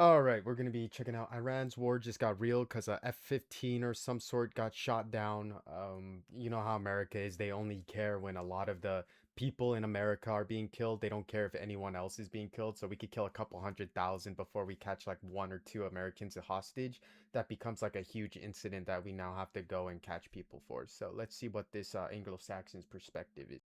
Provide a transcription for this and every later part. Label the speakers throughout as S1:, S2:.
S1: All right, we're going to be checking out Iran's war just got real because a F-15 or some sort got shot down. You know how America is. They only care when a lot of the people in America are being killed. They don't care if anyone else is being killed. So we could kill a couple 100,000 before we catch like one or two Americans hostage. That becomes like a huge incident that we now have to go and catch people for. So let's see what this Anglo-Saxon's perspective is.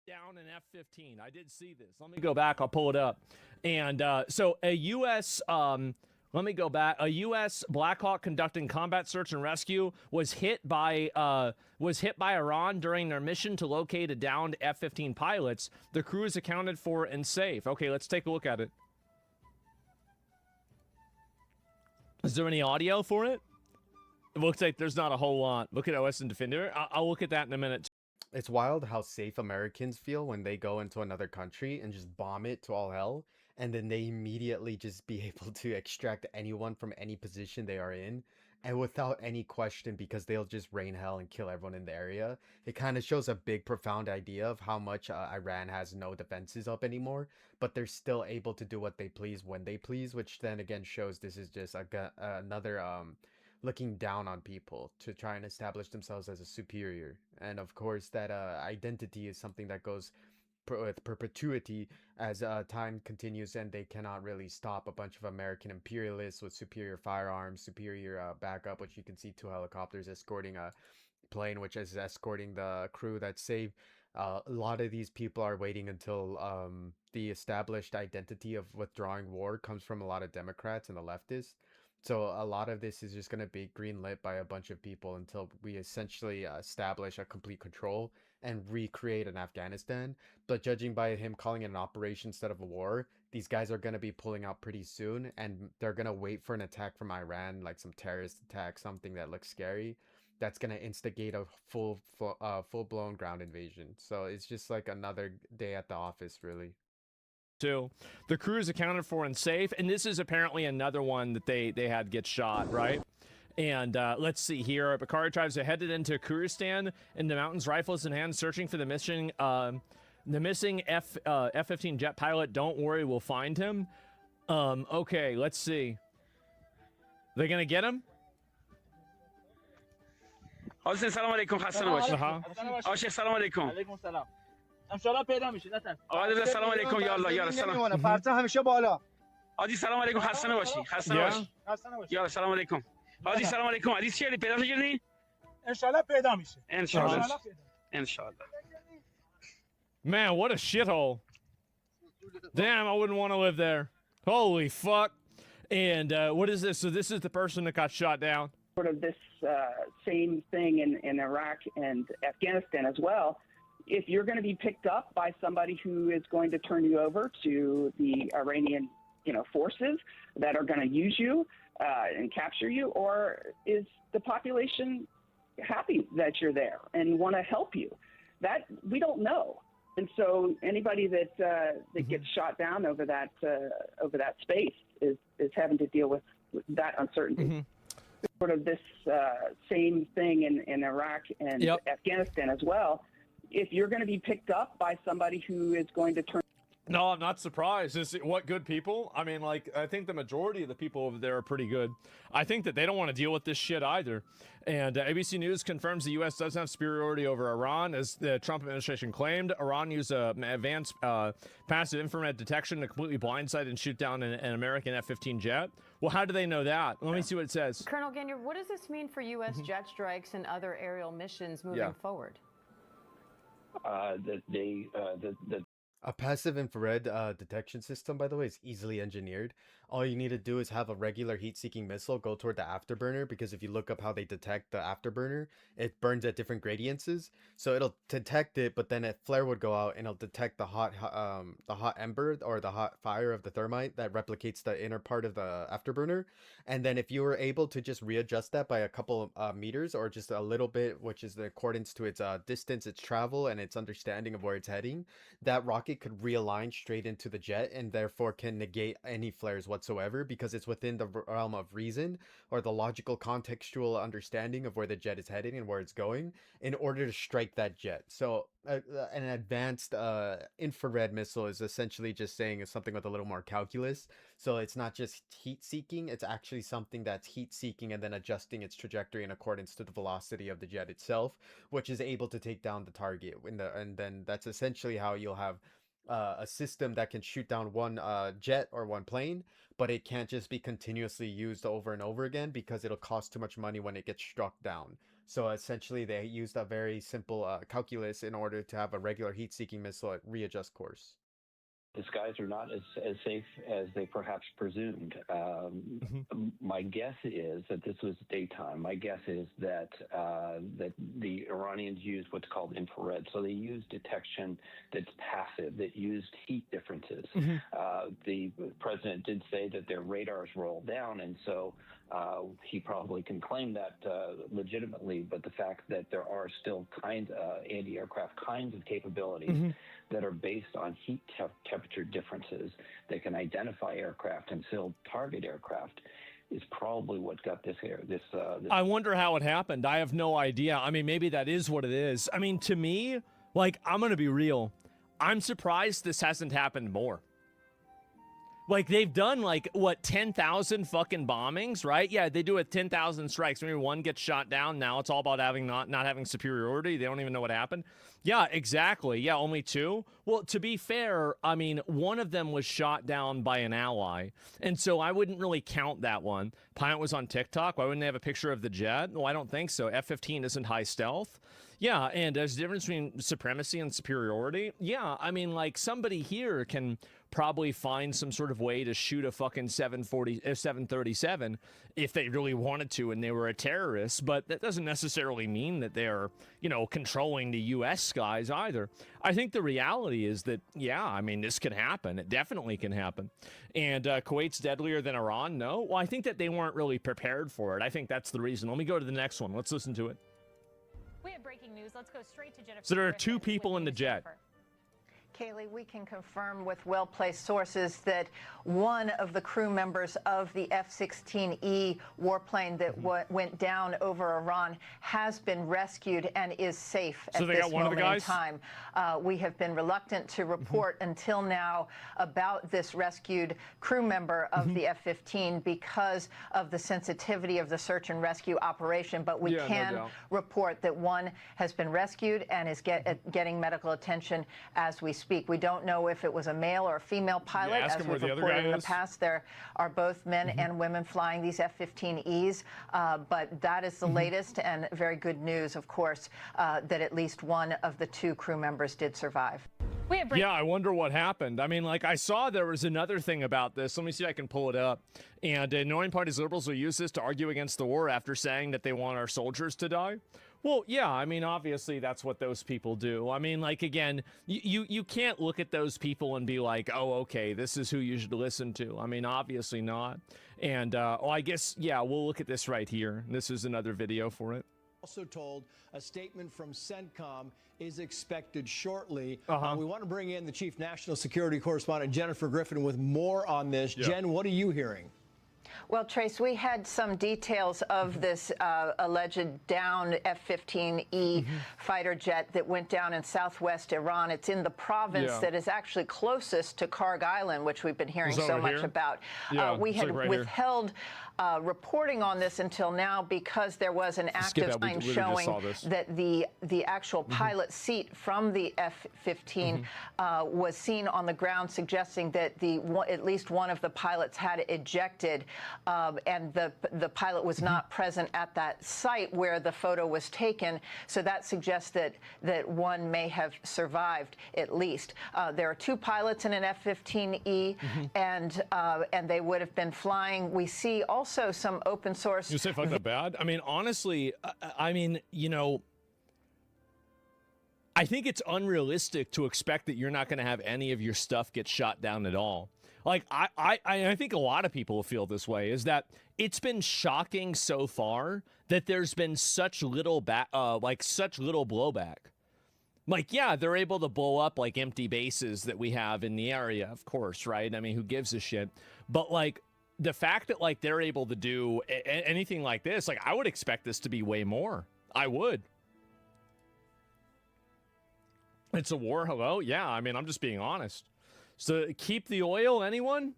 S2: Down an F-15. I did see this. Let me go back. I'll pull it up. And so a U.S. Let me go back. A U.S. Black Hawk conducting combat search and rescue was hit by Iran during their mission to locate a downed F-15 pilots. The crew is accounted for and safe. Okay, let's take a look at it. Is there any audio for it? It looks like there's not a whole lot. Look at OS and Defender. I'll look at that in a minute.
S1: It's wild how safe Americans feel when they go into another country and just bomb it to all hell, and then they immediately just be able to extract anyone from any position they are in, and without any question because they'll just rain hell and kill everyone in the area. It kind of shows a big, profound idea of how much Iran has no defenses up anymore, but they're still able to do what they please when they please, which then again shows this is just another looking down on people to try and establish themselves as a superior. And of course, that identity is something that goes with perpetuity as time continues, and they cannot really stop a bunch of American imperialists with superior firearms, superior backup, which you can see two helicopters escorting a plane, which is escorting the crew that's saved. A lot of these people are waiting until the established identity of withdrawing war comes from a lot of Democrats and the leftists. So a lot of this is just going to be greenlit by a bunch of people until we essentially establish a complete control and recreate an Afghanistan. But judging by him calling it an operation instead of a war, these guys are going to be pulling out pretty soon, and they're going to wait for an attack from Iran, like some terrorist attack, something that looks scary. That's going to instigate a full-blown ground invasion. So it's just like another day at the office, really.
S2: Too. The crew is accounted for and safe, and this is apparently another one that they had get shot, right? And let's see here. Bakari tribes are headed into Kurdistan in the mountains, rifles in hand, searching for the missing F-15 jet pilot. Don't worry, we'll find him. Okay, let's see. They're gonna get him?
S3: حسین سلام علیکم خسته نباشید. آشق سلام علیکم.
S4: علیکم سلام. ان شاء الله پیدا میشه نترس.
S3: آقا سلام علیکم یا الله یا سلام.
S4: پرچم همیشه بالا.
S3: حاجی سلام علیکم خسته نباشی. خسته نباشی.
S4: خسته نباشی.
S3: یا سلام علیکم. حاجی سلام علیکم. حدیث چیه پیدا کردی؟
S4: ان شاء الله پیدا میشه.
S3: ان شاء الله. ان شاء الله.
S2: Man, what a shithole. Damn, I wouldn't want to live there. Holy fuck. And what is this? So this is the person that got shot down.
S5: Sort of this same thing in Iraq and Afghanistan as well. If you're going to be picked up by somebody who is going to turn you over to the Iranian, forces that are going to use you and capture you, or is the population happy that you're there and want to help you? That we don't know. And so anybody that gets shot down over that space is having to deal with that uncertainty. Sort of this same thing in Iraq and Afghanistan as well. If you're going to be picked up by somebody who is going to turn...
S2: No, I'm not surprised. What good people? I mean, like, I think the majority of the people over there are pretty good. I think that they don't want to deal with this shit either. And ABC News confirms the U.S. doesn't have superiority over Iran, as the Trump administration claimed. Iran used advanced passive infrared detection to completely blindside and shoot down an American F-15 jet. Well, how do they know that? Let me see what it says.
S6: Colonel Gagne, what does this mean for U.S. jet strikes and other aerial missions moving forward?
S1: A passive infrared detection system, by the way, is easily engineered. All you need to do is have a regular heat-seeking missile go toward the afterburner, because if you look up how they detect the afterburner, it burns at different gradiences. So it'll detect it, but then a flare would go out and it'll detect the hot ember or the hot fire of the thermite that replicates the inner part of the afterburner. And then if you were able to just readjust that by a couple of meters or just a little bit, which is the accordance to its distance, its travel, and its understanding of where it's heading, that rocket could realign straight into the jet and therefore can negate any flares whatsoever, because it's within the realm of reason or the logical contextual understanding of where the jet is heading and where it's going in order to strike that jet. So an advanced infrared missile is essentially just saying something with a little more calculus. So it's not just heat seeking, it's actually something that's heat seeking and then adjusting its trajectory in accordance to the velocity of the jet itself, which is able to take down the target. And then that's essentially how you'll have a system that can shoot down one jet or one plane, but it can't just be continuously used over and over again because it'll cost too much money when it gets struck down. So essentially, they used a very simple calculus in order to have a regular heat-seeking missile readjust course.
S7: The skies are not as safe as they perhaps presumed. My guess is that this was daytime. My guess is that that the Iranians used what's called infrared. So they used detection that's passive, that used heat differences. The president did say that their radars roll down, and so he probably can claim that legitimately. But the fact that there are still anti-aircraft kinds of capabilities that are based on heat temperature differences that can identify aircraft and still target aircraft is probably what got this.
S2: I wonder how it happened. I have no idea. I mean, maybe that is what it is. I mean, to me, like, I'm going to be real. I'm surprised this hasn't happened more. Like, they've done, like, what, 10,000 fucking bombings, right? Yeah, they do it 10,000 strikes. Maybe one gets shot down. Now it's all about not having superiority. They don't even know what happened. Yeah, exactly. Yeah, only 2. Well, to be fair, I mean, one of them was shot down by an ally. And so I wouldn't really count that one. Pilot was on TikTok. Why wouldn't they have a picture of the jet? Well, I don't think so. F-15 isn't high stealth. Yeah, and there's a difference between supremacy and superiority. Yeah, I mean, like, somebody here can probably find some sort of way to shoot a fucking 737 if they really wanted to and they were a terrorist, but that doesn't necessarily mean that they're, you know, controlling the U.S. skies either. I think the reality is that, yeah, I mean, this can happen. It definitely can happen. And Kuwait's deadlier than Iran? No? Well, I think that they weren't really prepared for it. I think that's the reason. Let me go to the next one. Let's listen to it.
S8: We have breaking news. Let's go straight to Jennifer.
S2: So there are 2 people in the jet.
S9: Kaylee, we can confirm with well-placed sources that one of the crew members of the F-15E warplane that went down over Iran has been rescued and is safe at this moment in time. We have been reluctant to report until now about this rescued crew member of the F-15 because of the sensitivity of the search and rescue operation, but we can report that one has been rescued and is getting medical attention as we speak. We don't know if it was a male or a female pilot. As we've reported in the past, there are both men and women flying these F-15Es, but that is the latest and very good news, of course, that at least one of the 2 crew members did survive.
S2: Yeah, I wonder what happened. I mean, like, I saw there was another thing about this. Let me see if I can pull it up. And annoying parties liberals will use this to argue against the war after saying that they want our soldiers to die. Well, yeah, I mean, obviously that's what those people do. I mean, like, again, you can't look at those people and be like, oh, okay, this is who you should listen to. I mean, obviously not. And, I guess, yeah, we'll look at this right here. This is another video for it.
S10: Also told a statement from CENTCOM is expected shortly. We want to bring in the chief national security correspondent, Jennifer Griffin, with more on this. Jen, what are you hearing?
S9: Well, Trace, we had some details of this alleged down F-15E fighter jet that went down in southwest Iran. It's in the province that is actually closest to Karg Island, which we've been hearing so much about. We had withheld reporting on this until now because there was an active sign showing that the actual pilot seat from the F-15 was seen on the ground, suggesting that at least one of the pilots had ejected, and the pilot was not present at that site where the photo was taken. So that suggests that one may have survived at least. There are 2 pilots in an F-15E, and they would have been flying. We see also some open source.
S2: You say fuck that bad? I mean, honestly, I mean, you know, I think it's unrealistic to expect that you're not going to have any of your stuff get shot down at all. Like, I think a lot of people feel this way, is that it's been shocking so far that there's been such little such little blowback. Like, yeah, they're able to blow up like empty bases that we have in the area, of course, right? I mean, who gives a shit? But like, the fact that like they're able to do anything like this, like, I would expect this to be way more. I would. It's a war, hello? Yeah, I mean, I'm just being honest. So keep the oil, anyone?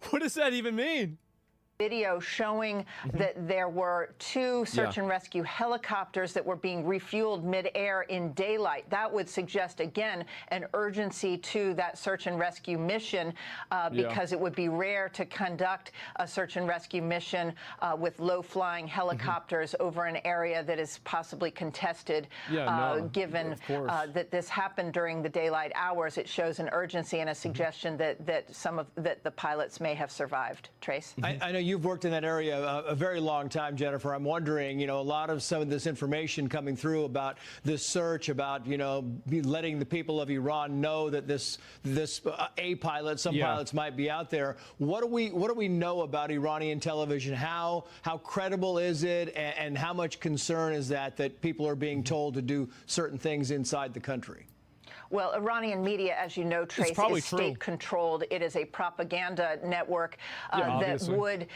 S2: What does that even mean?
S9: Video showing that there were 2 search and rescue helicopters that were being refueled midair in daylight. That would suggest, again, an urgency to that search and rescue mission because it would be rare to conduct a search and rescue mission with low-flying helicopters over an area that is possibly contested. Given that this happened during the daylight hours, it shows an urgency and a suggestion that the pilots may have survived. Trace?
S10: I know you've worked in that area a very long time, Jennifer. I'm wondering, a lot of some of this information coming through about this search, about, letting the people of Iran know that a pilot, some pilots might be out there. What do we know about Iranian television? How credible is it, and how much concern is that people are being told to do certain things inside the country?
S9: Well, Iranian media, as you know, Trace, is state-controlled. It is a propaganda network that would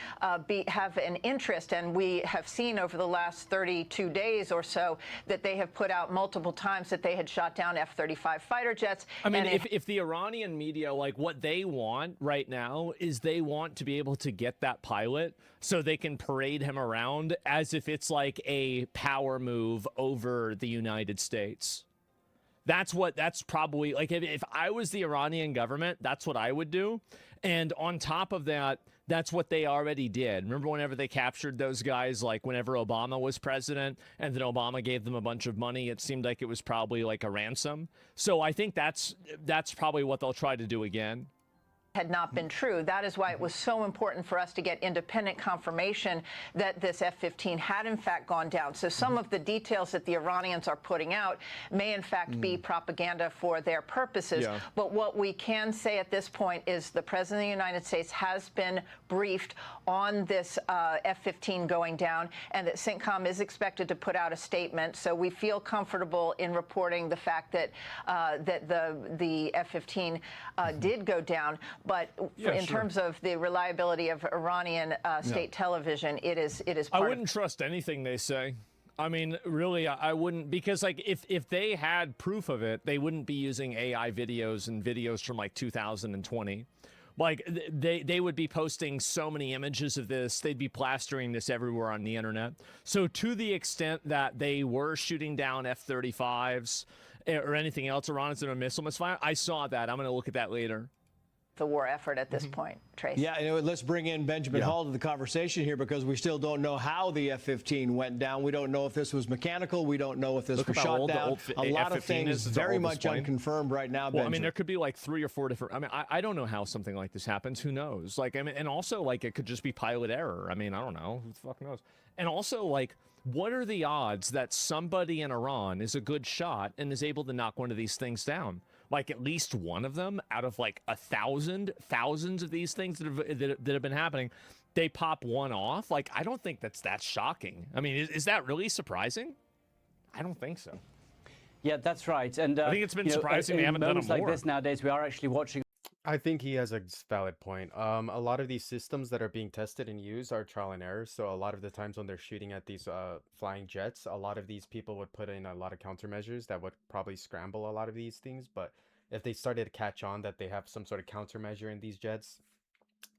S9: have an interest, and we have seen over the last 32 days or so that they have put out multiple times that they had shot down F-35 fighter jets.
S2: I mean, if the Iranian media, like, what they want right now is they want to be able to get that pilot so they can parade him around as if it's like a power move over the United States. That's probably, like, if I was the Iranian government, that's what I would do. And on top of that, that's what they already did. Remember whenever they captured those guys, like whenever Obama was president, and then Obama gave them a bunch of money, it seemed like it was probably like a ransom. So I think that's probably what they'll try to do again.
S9: Had not been true. That is why it was so important for us to get independent confirmation that this F-15 had in fact gone down. So some of the details that the Iranians are putting out may in fact be propaganda for their purposes. But what we can say at this point is the President of the United States has been briefed on this F-15 going down, and that CENTCOM is expected to put out a statement. So we feel comfortable in reporting the fact that the F-15 did go down. But in terms of the reliability of Iranian state television, it is
S2: I wouldn't trust anything they say. I mean, really, I wouldn't, because like if they had proof of it, they wouldn't be using AI videos and videos from like 2020. Like they would be posting so many images of this. They'd be plastering this everywhere on the internet. So to the extent that they were shooting down F-35s or anything else, Iran's in a missile misfire, I saw that. I'm going to look at that later.
S9: The war effort at this point, Trace.
S10: Yeah, let's bring in Benjamin Hall to the conversation here, because we still don't know how the F-15 went down. We don't know if this was mechanical. We don't know if this was shot down. A lot of things very much unconfirmed right now,
S2: Well, I mean, there could be like 3 or 4 different... I mean, I don't know how something like this happens. Who knows? Like, I mean, and also, like, it could just be pilot error. I mean, I don't know. Who the fuck knows? And also, like, what are the odds that somebody in Iran is a good shot and is able to knock one of these things down? Like at least one of them out of like thousands of these things that have been happening, they pop one off. Like, I don't think that's shocking. I mean, is that really surprising? I don't think so.
S11: Yeah, that's right. And
S2: I think it's been surprising they haven't done it more.
S11: Like this nowadays, we are actually watching.
S1: I think he has a valid point. A lot of these systems that are being tested and used are trial and error. So a lot of the times when they're shooting at these flying jets, a lot of these people would put in a lot of countermeasures that would probably scramble a lot of these things. But if they started to catch on that they have some sort of countermeasure in these jets,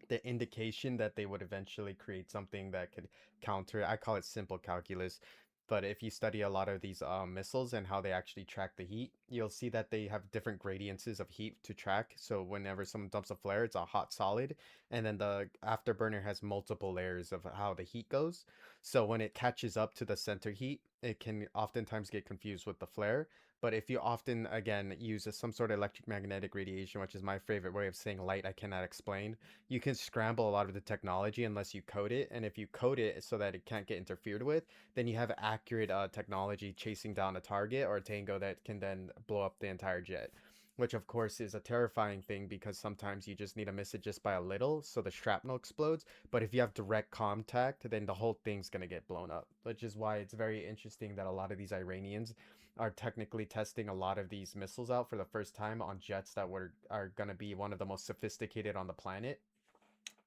S1: the indication that they would eventually create something that could counter, I call it simple calculus. But if you study a lot of these missiles and how they actually track the heat, you'll see that they have different gradients of heat to track. So whenever someone dumps a flare, it's a hot solid. And then the afterburner has multiple layers of how the heat goes. So when it catches up to the center heat, it can oftentimes get confused with the flare. But if you often, again, use some sort of electromagnetic radiation, which is my favorite way of saying light I cannot explain, you can scramble a lot of the technology unless you code it. And if you code it so that it can't get interfered with, then you have accurate technology chasing down a target or a tango that can then blow up the entire jet. Which of course is a terrifying thing, because sometimes you just need to miss it just by a little so the shrapnel explodes. But if you have direct contact, then the whole thing's going to get blown up, which is why it's very interesting that a lot of these Iranians are technically testing a lot of these missiles out for the first time on jets that are going to be one of the most sophisticated on the planet.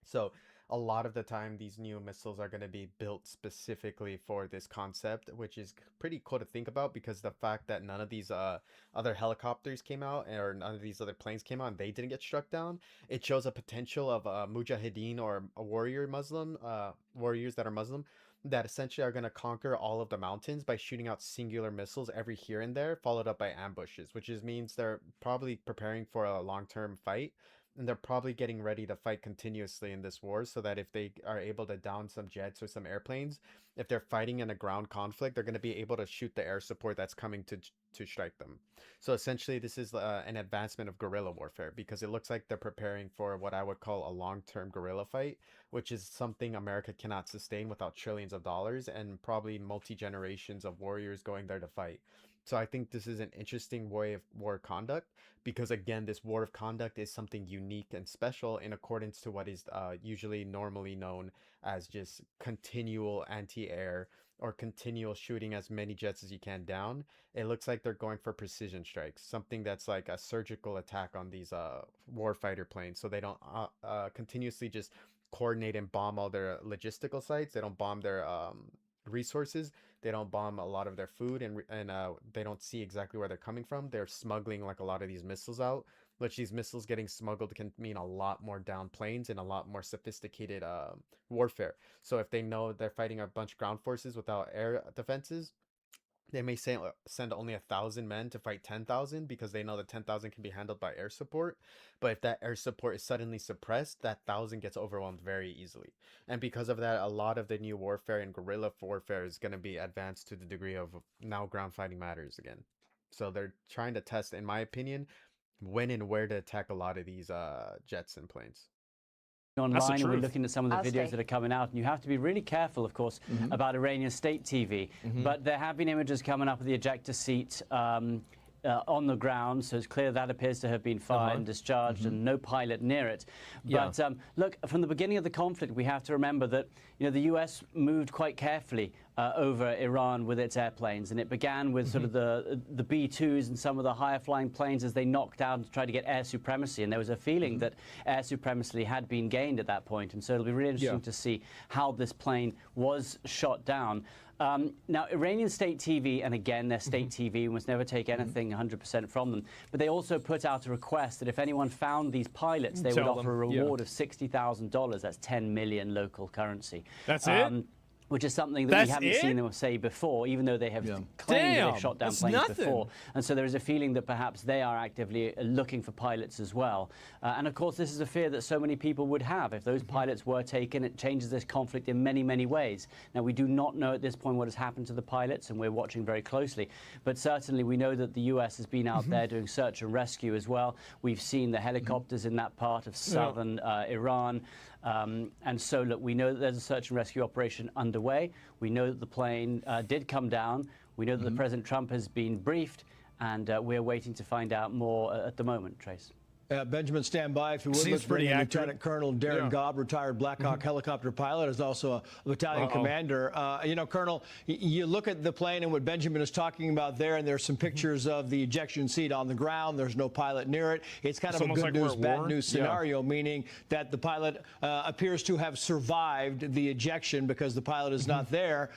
S1: So a lot of the time these new missiles are going to be built specifically for this concept, which is pretty cool to think about because the fact that none of these other helicopters came out or none of these other planes came out and they didn't get struck down, it shows a potential of mujahideen or a warriors that are Muslim that essentially are going to conquer all of the mountains by shooting out singular missiles every here and there, followed up by ambushes, which means they're probably preparing for a long-term fight. And they're probably getting ready to fight continuously in this war so that if they are able to down some jets or some airplanes, if they're fighting in a ground conflict, they're going to be able to shoot the air support that's coming to strike them. So essentially, this is an advancement of guerrilla warfare because it looks like they're preparing for what I would call a long-term guerrilla fight, which is something America cannot sustain without trillions of dollars and probably multi-generations of warriors going there to fight. So I think this is an interesting way of war conduct because again, this war of conduct is something unique and special in accordance to what is usually normally known as just continual anti-air or continual shooting as many jets as you can down. It looks like they're going for precision strikes, something that's like a surgical attack on these warfighter planes, so they don't continuously just coordinate and bomb all their logistical sites. They don't bomb their resources. They don't bomb a lot of their food, and they don't see exactly where they're coming from. They're smuggling like a lot of these missiles out, which these missiles getting smuggled can mean a lot more down planes and a lot more sophisticated warfare. So if they know they're fighting a bunch of ground forces without air defenses, they may send only 1,000 men to fight 10,000 because they know that 10,000 can be handled by air support. But if that air support is suddenly suppressed, that 1,000 gets overwhelmed very easily. And because of that, a lot of the new warfare and guerrilla warfare is going to be advanced to the degree of now ground fighting matters again. So they're trying to test, in my opinion, when and where to attack a lot of these jets and planes.
S11: Online, and we're looking at some of the videos that are coming out, and you have to be really careful, of course, about Iranian state TV. But there have been images coming up of the ejector seat on the ground, so it's clear that appears to have been fired and discharged, and no pilot near it. But look, from the beginning of the conflict, we have to remember that the U.S. moved quite carefully over Iran with its airplanes, and it began with sort of the B-2s and some of the higher flying planes as they knocked out to try to get air supremacy, and there was a feeling that air supremacy had been gained at that point, and so it'll be really interesting to see how this plane was shot down. Now, Iranian state TV, and again, their state TV, we must never take anything 100% from them, but they also put out a request that if anyone found these pilots, they would offer a reward of $60,000. That's 10 million local currency.
S2: That's it?
S11: Which is something that we haven't seen them say before, even though they have claimed that they've shot down planes before. And so there is a feeling that perhaps they are actively looking for pilots as well. And of course, this is a fear that so many people would have. If those pilots were taken, it changes this conflict in many, many ways. Now, we do not know at this point what has happened to the pilots, and we're watching very closely. But certainly, we know that the U.S. has been out there doing search and rescue as well. We've seen the helicopters in that part of southern Iran. And so, look, we know that there's a search and rescue operation underway. We know that the plane did come down. We know that the President Trump has been briefed, and we're waiting to find out more at the moment, Trace.
S10: Benjamin, stand by if you would.
S2: Seems pretty accurate.
S10: Lieutenant Colonel Darren Gobb, retired Black Hawk helicopter pilot, is also a battalion commander. Colonel, you look at the plane and what Benjamin is talking about there, and there's some pictures of the ejection seat on the ground. There's no pilot near it. It's kind of a good news, bad news scenario, meaning that the pilot appears to have survived the ejection because the pilot is not there.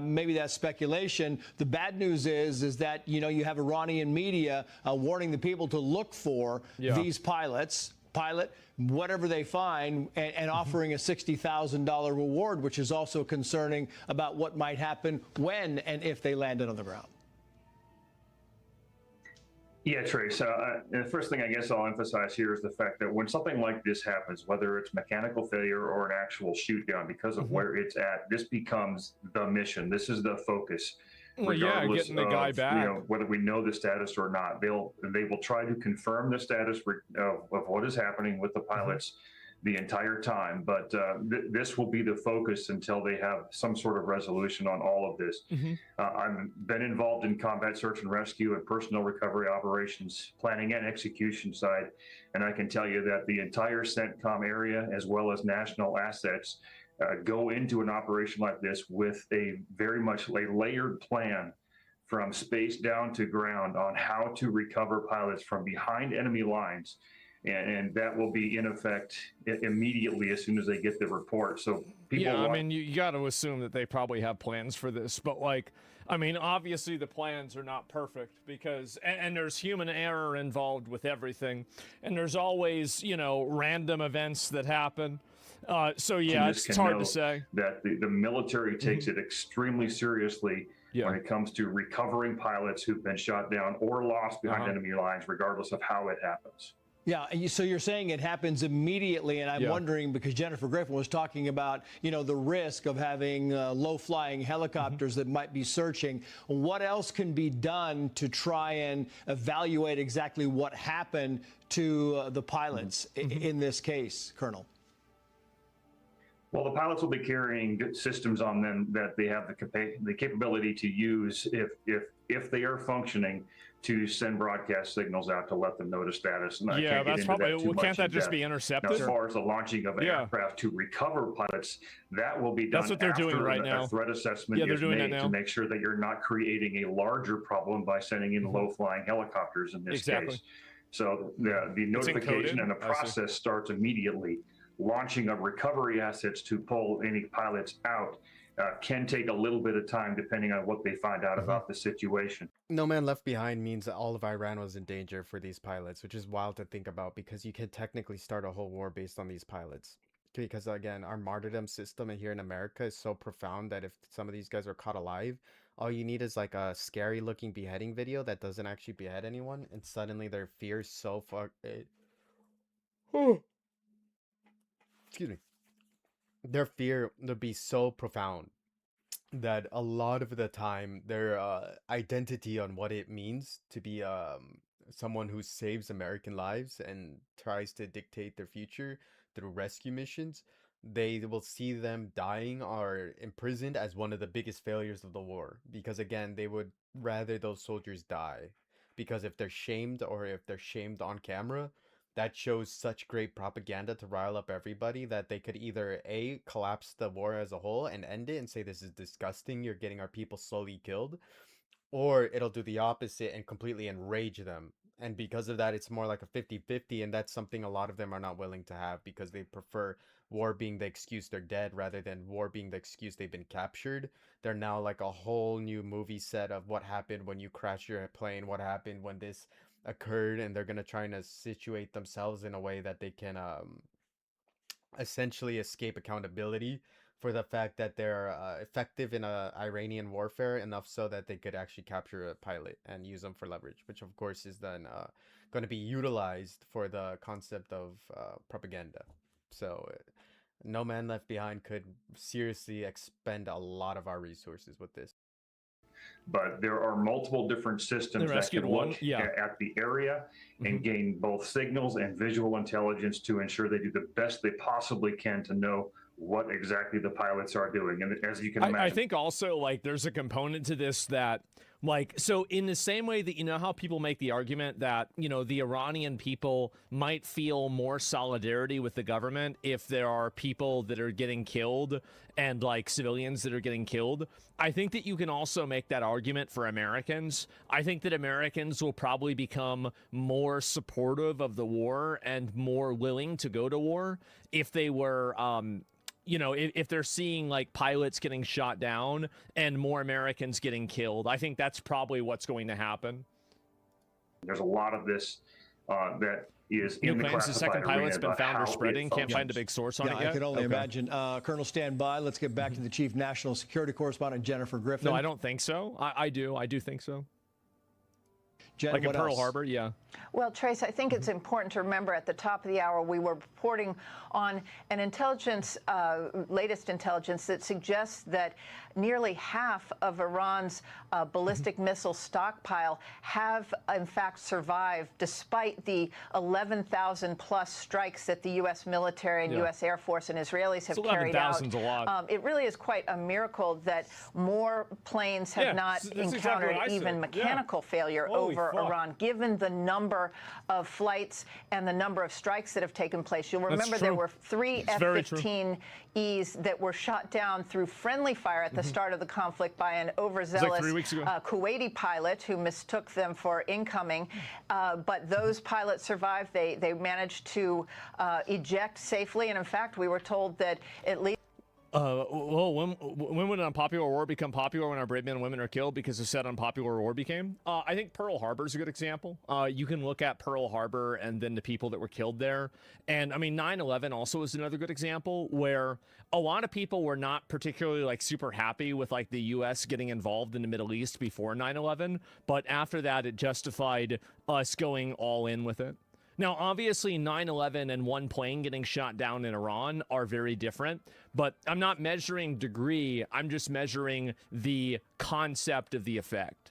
S10: Maybe that's speculation. The bad news is that, you have Iranian media warning the people to look for these pilot whatever they find and offering a $60,000 reward, which is also concerning about what might happen when and if they landed on the ground.
S12: Yeah, Trace. The first thing I guess I'll emphasize here is the fact that when something like this happens, whether it's mechanical failure or an actual shoot down, because of where it's at, this becomes the mission. This is the focus. Regardless
S2: getting the guy back.
S12: Whether we know the status or not, they will try to confirm the status of what is happening with the pilots the entire time. But this will be the focus until they have some sort of resolution on all of this. I've been involved in combat search and rescue and personnel recovery operations, planning and execution side, and I can tell you that the entire CENTCOM area, as well as national assets, go into an operation like this with a very much layered plan from space down to ground on how to recover pilots from behind enemy lines and that will be in effect immediately as soon as they get the report. So people
S2: yeah, I mean, you got to assume that they probably have plans for this, but like, I mean, obviously the plans are not perfect because, and there's human error involved with everything, and there's always, you know, random events that happen. So yeah, it's hard to say.
S12: That the military takes it extremely seriously when it comes to recovering pilots who've been shot down or lost behind enemy lines, regardless of how it happens.
S10: Yeah, and so you're saying it happens immediately, and I'm wondering, because Jennifer Griffin was talking about, you know, the risk of having low-flying helicopters that might be searching. What else can be done to try and evaluate exactly what happened to the pilots in this case, Colonel?
S12: Well, the pilots will be carrying systems on them that they have the capability to use if they are functioning, to send broadcast signals out to let them know the status. And
S2: yeah, that's probably. Well, can't that just be intercepted?
S12: Now, as far as the launching of an aircraft to recover pilots, that will be done.
S2: That's what they're doing right now.
S12: A threat assessment is made to make sure that you're not creating a larger problem by sending in low-flying helicopters in this case. So the notification and the process starts immediately. Launching of recovery assets to pull any pilots out can take a little bit of time depending on what they find out about the situation.
S1: No man left behind means that all of Iran was in danger for these pilots, which is wild to think about because you could technically start a whole war based on these pilots. Because again, our martyrdom system here in America is so profound that if some of these guys are caught alive, all you need is like a scary looking beheading video that doesn't actually behead anyone, and suddenly their fear is so excuse me. Their fear would be so profound that a lot of the time their identity on what it means to be someone who saves American lives and tries to dictate their future through rescue missions, they will see them dying or imprisoned as one of the biggest failures of the war, because again, they would rather those soldiers die, because if they're shamed or if they're shamed on camera, that shows such great propaganda to rile up everybody that they could either A, collapse the war as a whole and end it and say this is disgusting, you're getting our people slowly killed, or it'll do the opposite and completely enrage them. And because of that, it's more like a 50-50, and that's something a lot of them are not willing to have because they prefer war being the excuse they're dead rather than war being the excuse they've been captured. They're now like a whole new movie set of what happened when you crash your plane, what happened when this occurred, and they're gonna try to situate themselves in a way that they can essentially escape accountability for the fact that they're effective in Iranian warfare enough so that they could actually capture a pilot and use them for leverage, which of course is then going to be utilized for the concept of propaganda. So No Man Left Behind could seriously expend a lot of our resources with this.
S12: But there are multiple different systems that can look at the area and gain both signals and visual intelligence to ensure they do the best they possibly can to know what exactly the pilots are doing. And as you can imagine,
S2: I think also like there's a component to this that like, so in the same way that, you know, how people make the argument that, you know, the Iranian people might feel more solidarity with the government if there are people that are getting killed and like civilians that are getting killed. I think that you can also make that argument for Americans. I think that Americans will probably become more supportive of the war and more willing to go to war if they were, you know, if they're seeing like pilots getting shot down and more Americans getting killed. I think that's probably what's going to happen.
S12: There's a lot of this that is in the classified
S2: the second pilot's been found or spreading. Can't find a big source on it yet.
S10: I can only imagine. Colonel, stand by. Let's get back to the Chief National Security Correspondent, Jennifer Griffin.
S2: No, I don't think so. I do think so.
S10: Jen,
S2: like in Pearl Harbor, yeah.
S9: Well, Trace, I think it's important to remember at the top of the hour we were reporting on an intelligence, latest intelligence that suggests that nearly half of Iran's ballistic missile stockpile have in fact survived despite the 11,000 plus strikes that the U.S. military and U.S. Air Force and Israelis have carried out.
S2: 11,000's a lot.
S9: It really is quite a miracle that more planes have not encountered even mechanical failure over over Iran, given the number of flights and the number of strikes that have taken place. You'll remember there were 3 F15Es that were shot down through friendly fire at the start of the conflict by an overzealous Kuwaiti pilot who mistook them for incoming. But those pilots survived. They managed to eject safely. And in fact, we were told that at least
S2: well, when would an unpopular war become popular? When our brave men and women are killed because a said unpopular war became? I think Pearl Harbor is a good example. You can look at Pearl Harbor and then the people that were killed there. And I mean, 9/11 also is another good example where a lot of people were not particularly like super happy with like the U.S. getting involved in the Middle East before 9/11. But after that, it justified us going all in with it. Now, obviously, 9/11 and one plane getting shot down in Iran are very different, but I'm not measuring degree. I'm just measuring the concept of the effect.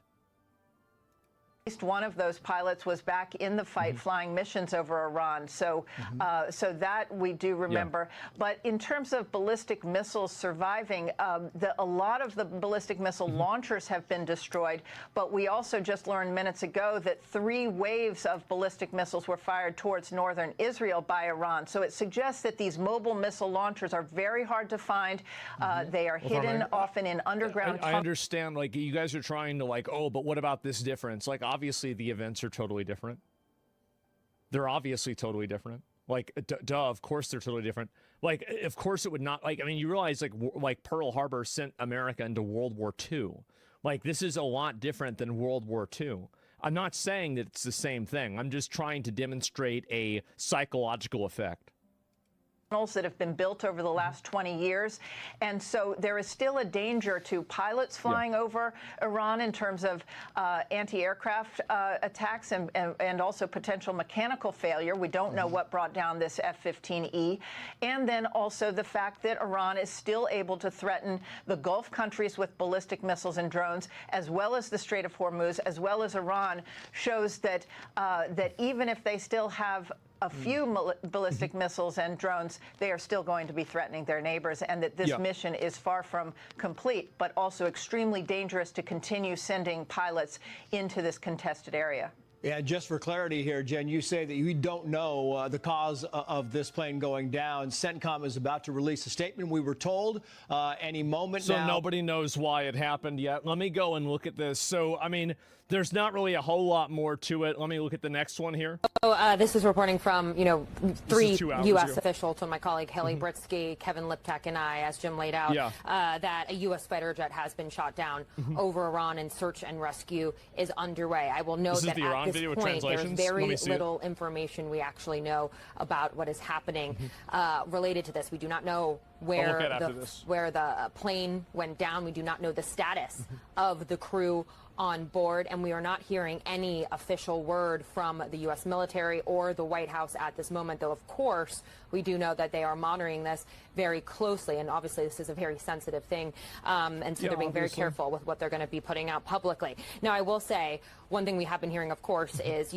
S9: At least one of those pilots was back in the fight flying missions over Iran. So so that we do remember. But in terms of ballistic missiles surviving, a lot of the ballistic missile launchers have been destroyed. But we also just learned minutes ago that 3 waves of ballistic missiles were fired towards northern Israel by Iran. So it suggests that these mobile missile launchers are very hard to find. They are hidden often in underground.
S2: I understand, like, you guys are trying to, like, oh, but what about this difference? Like, obviously the events are totally different. They're obviously totally different. Like, duh, of course they're totally different. Like, of course it would not, like, I mean, you realize, like Pearl Harbor sent America into World War II. Like, this is a lot different than World War II. I'm not saying that it's the same thing. I'm just trying to demonstrate a psychological effect
S9: that have been built over the last 20 years. And so there is still a danger to pilots flying over Iran in terms of anti-aircraft attacks and also potential mechanical failure. We don't know what brought down this F-15E. And then also the fact that Iran is still able to threaten the Gulf countries with ballistic missiles and drones, as well as the Strait of Hormuz, as well as Iran, shows that that even if they still have a few ballistic missiles and drones, they are still going to be threatening their neighbors, and that this mission is far from complete, but also extremely dangerous to continue sending pilots into this contested area.
S10: Yeah, just for clarity here, Jen, you say that you don't know the cause of this plane going down. CENTCOM is about to release a statement. We were told any moment now.
S2: So nobody knows why it happened yet. Let me go and look at this. So, I mean, there's not really a whole lot more to it. Let me look at the next one here.
S13: So this is reporting from, 3 U.S. officials, so my colleague Haley Britsky, Kevin Liptak, and I, as Jim laid out, that a U.S. fighter jet has been shot down over Iran and search and rescue is underway. I will note that at this point, there's very little information we actually know about what is happening related to this. We do not know where the plane went down. We do not know the status of the crew on board, and we are not hearing any official word from the U.S. military or the White House at this moment, though, of course, we do know that they are monitoring this very closely, and obviously this is a very sensitive thing, and so they're being very careful with what they're going to be putting out publicly. Now, I will say, one thing we have been hearing, of course, is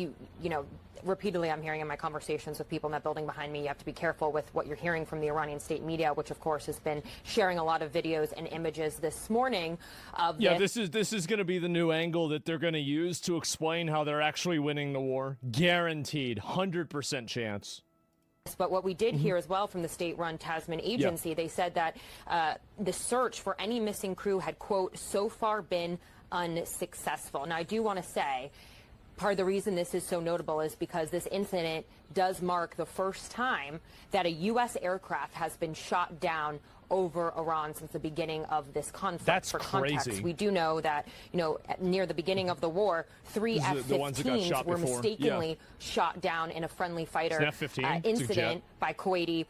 S13: repeatedly I'm hearing in my conversations with people in that building behind me, you have to be careful with what you're hearing from the Iranian state media, which of course has been sharing a lot of videos and images this morning of
S2: this is going to be the new angle that they're going to use to explain how they're actually winning the war. Guaranteed, 100% chance.
S13: But what we did hear as well from the state-run Tasman agency, they said that the search for any missing crew had, quote, so far been unsuccessful. Now, I do want to say, part of the reason this is so notable is because this incident does mark the first time that a U.S. aircraft has been shot down over Iran since the beginning of this conflict.
S2: That's
S13: for
S2: crazy.
S13: Context, we do know that, near the beginning of the war, 3 F-15s were mistakenly shot down in a friendly fighter incident by Kuwaiti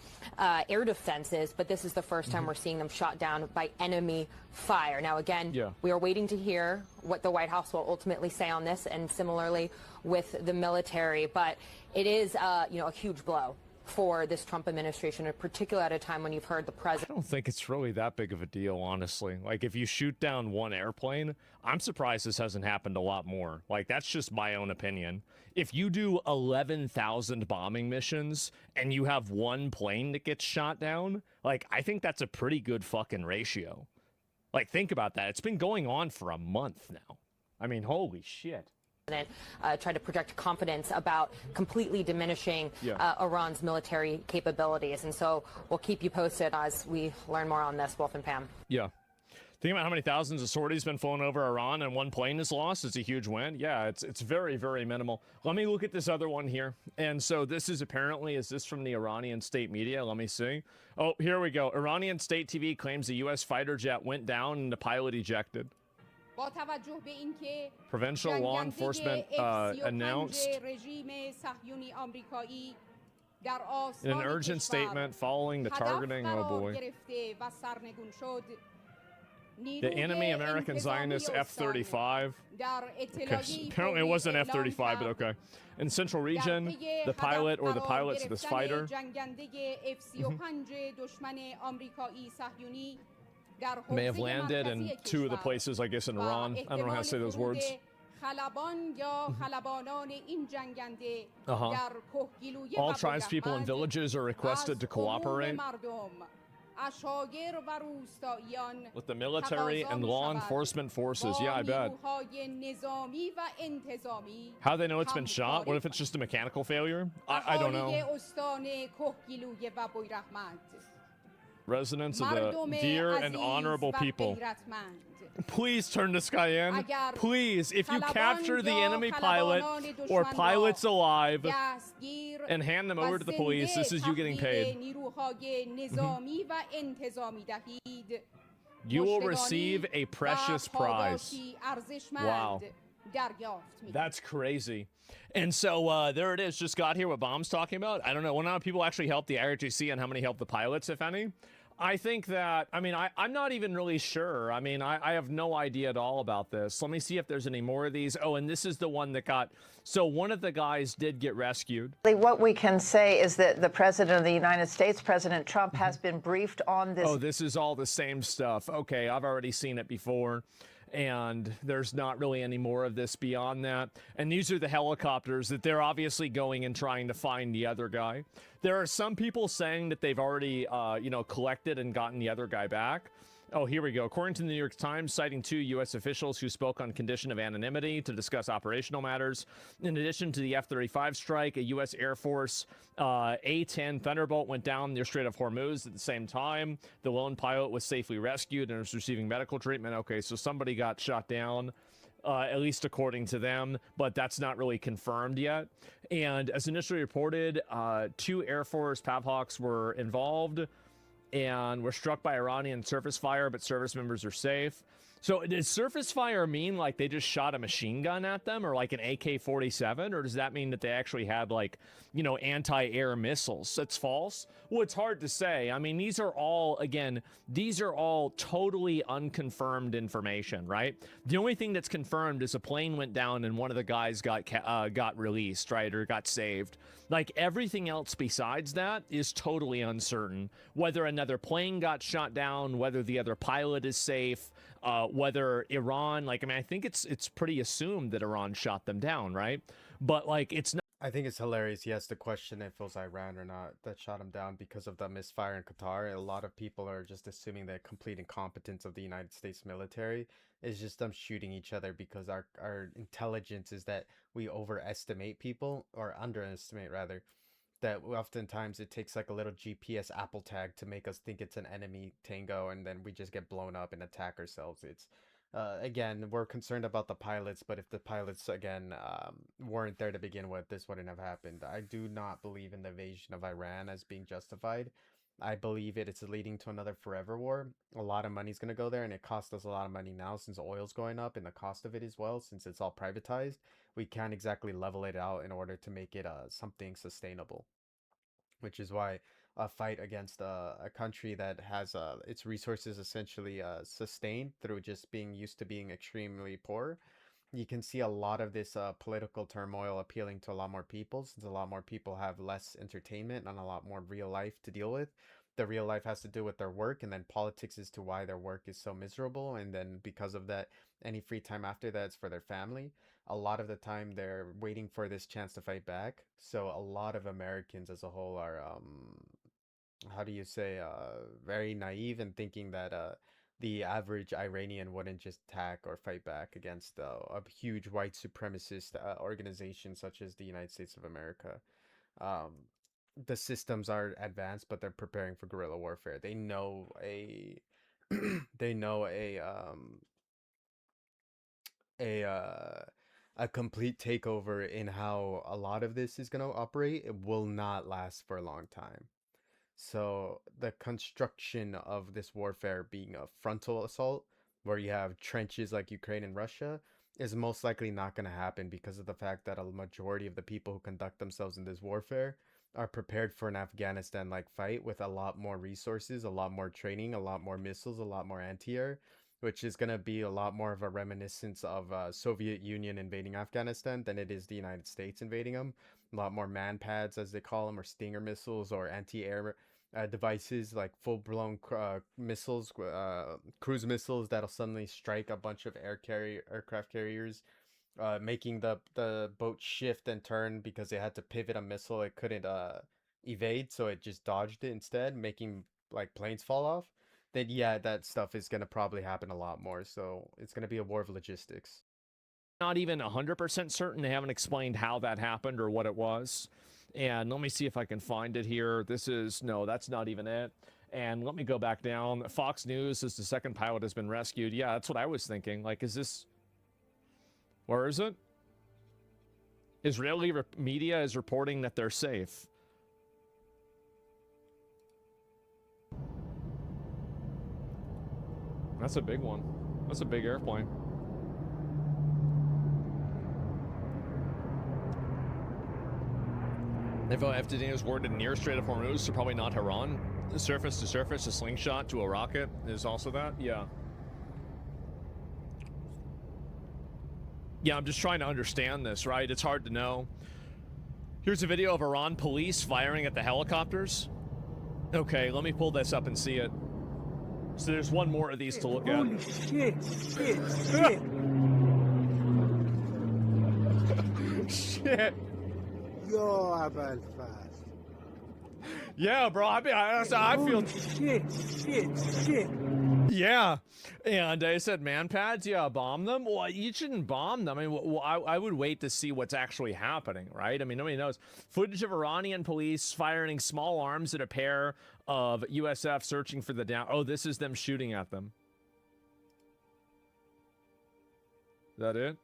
S13: air defenses, but this is the first time we're seeing them shot down by enemy fire. Now, again, we are waiting to hear what the White House will ultimately say on this, and similarly with the military, but it is, a huge blow for this Trump administration, in particular at a time when you've heard the president.
S2: I don't think it's really that big of a deal, honestly. Like, if you shoot down one airplane, I'm surprised this hasn't happened a lot more. Like, that's just my own opinion. If you do 11,000 bombing missions and you have one plane that gets shot down, like, I think that's a pretty good fucking ratio. Like, think about that. It's been going on for a month now. I mean, holy shit.
S13: Try to project confidence about completely diminishing Iran's military capabilities. And so we'll keep you posted as we learn more on this, Wolf and Pam.
S2: Yeah. Think about how many thousands of sorties been flown over Iran and one plane is lost. It's a huge win. Yeah, it's very, very minimal. Let me look at this other one here. And so this is apparently, is this from the Iranian state media? Let me see. Oh, here we go. Iranian state TV claims the U.S. fighter jet went down and the pilot ejected. Provincial law enforcement announced in an urgent statement following the targeting, oh boy, the enemy American Zionist F-35. Okay, apparently it wasn't F-35, but okay. In Central Region, the pilot or the pilots of this fighter may have landed in two of the places, I guess, in Iran. I don't know how to say those words. All tribespeople and villages are requested to cooperate with the military and law enforcement forces. Yeah, I bet. How do they know it's been shot? What if it's just a mechanical failure? I don't know. Residents of the dear and honorable people, please turn this guy in. Please, if you capture the enemy pilot or pilots alive and hand them over to the police, this is you getting paid. You will receive a precious prize. Wow. That's crazy. And so there it is. Just got here what Bomb's talking about. I don't know. Well, how many people actually helped the IRGC and how many helped the pilots, if any? I think that, I mean, I'm not even really sure. I mean, I have no idea at all about this. Let me see if there's any more of these. Oh, and this is the one that got, so one of the guys did get rescued.
S9: What we can say is that the President of the United States, President Trump, has been briefed on this.
S2: Oh, this is all the same stuff. Okay, I've already seen it before. And there's not really any more of this beyond that. And these are the helicopters that they're obviously going and trying to find the other guy. There are some people saying that they've already, collected and gotten the other guy back. Oh, here we go. According to the New York Times, citing 2 U.S. officials who spoke on condition of anonymity to discuss operational matters. In addition to the F-35 strike, a U.S. Air Force A-10 Thunderbolt went down near Strait of Hormuz at the same time. The lone pilot was safely rescued and is receiving medical treatment. Okay, so somebody got shot down. At least according to them, but that's not really confirmed yet. And as initially reported, 2 Air Force Pavhawks were involved and were struck by Iranian surface fire, but service members are safe. So does surface fire mean like they just shot a machine gun at them or like an AK-47? Or does that mean that they actually had like, anti-air missiles? That's false. Well, it's hard to say. I mean, these are all totally unconfirmed information, right? The only thing that's confirmed is a plane went down and one of the guys got released, right? Or got saved. Like everything else besides that is totally uncertain. Whether another plane got shot down, whether the other pilot is safe, whether Iran, I think it's pretty assumed that Iran shot them down, right? But it's not.
S1: I think it's hilarious. He has to question if it was Iran or not that shot him down because of the misfire in Qatar. A lot of people are just assuming the complete incompetence of the United States military is just them shooting each other because our intelligence is that we overestimate people, or underestimate rather, that oftentimes it takes like a little GPS Apple tag to make us think it's an enemy tango, and then we just get blown up and attack ourselves. It's again, we're concerned about the pilots, but if the pilots again weren't there to begin with, this wouldn't have happened. I do not believe in the invasion of Iran as being justified. I believe it's leading to another forever war. A lot of money's going to go there, and it costs us a lot of money now since oil's going up and the cost of it as well, since it's all privatized. We can't exactly level it out in order to make it something sustainable, which is why a fight against a country that has its resources essentially sustained through just being used to being extremely poor. You can see a lot of this political turmoil appealing to a lot more people, since a lot more people have less entertainment and a lot more real life to deal with. The real life has to do with their work, and then politics as to why their work is so miserable, and then because of that, any free time after that is for their family. A lot of the time they're waiting for this chance to fight back. So a lot of Americans as a whole are how do you say, very naive and thinking that the average Iranian wouldn't just attack or fight back against a huge white supremacist organization such as the United States of America. Um, the systems are advanced, but they're preparing for guerrilla warfare. They know they know a a complete takeover in how a lot of this is going to operate. It will not last for a long time. So the construction of this warfare being a frontal assault, where you have trenches like Ukraine and Russia, is most likely not going to happen because of the fact that a majority of the people who conduct themselves in this warfare are prepared for an Afghanistan-like fight with a lot more resources, a lot more training, a lot more missiles, a lot more anti-air, which is going to be a lot more of a reminiscence of Soviet Union invading Afghanistan than it is the United States invading them. A lot more man pads, as they call them, or Stinger missiles, or anti-air devices like full-blown missiles, cruise missiles that'll suddenly strike a bunch of aircraft carriers, making the boat shift and turn because it had to pivot a missile it couldn't evade, so it just dodged it instead, making like planes fall off. Then yeah, that stuff is gonna probably happen a lot more. So it's gonna be a war of logistics.
S2: Not even 100% certain. They haven't explained how that happened or what it was. And let me see if I can find it here. This is, no, that's not even it. And let me go back down. Fox News says the second pilot has been rescued. Yeah, that's what I was thinking. Like, is this, where is it? Israeli media is reporting that they're safe. That's a big one. That's a big airplane. Info FTD is worded near Strait of Hormuz, so probably not Iran. Surface to surface, a slingshot to a rocket is also that? Yeah. Yeah, I'm just trying to understand this, right? It's hard to know. Here's a video of Iran police firing at the helicopters. Okay, let me pull this up and see it. So there's one more of these to look at.
S4: Holy shit, shit.
S2: Shit.
S4: Yo, Abel fast.
S2: Yeah, bro. I feel
S4: shit.
S2: Yeah, and I said man pads. Yeah, bomb them. Well, you shouldn't bomb them. I mean, I would wait to see what's actually happening, right? I mean, nobody knows. Footage of Iranian police firing small arms at a pair of USF searching for the down. Oh, this is them shooting at them. Is that it?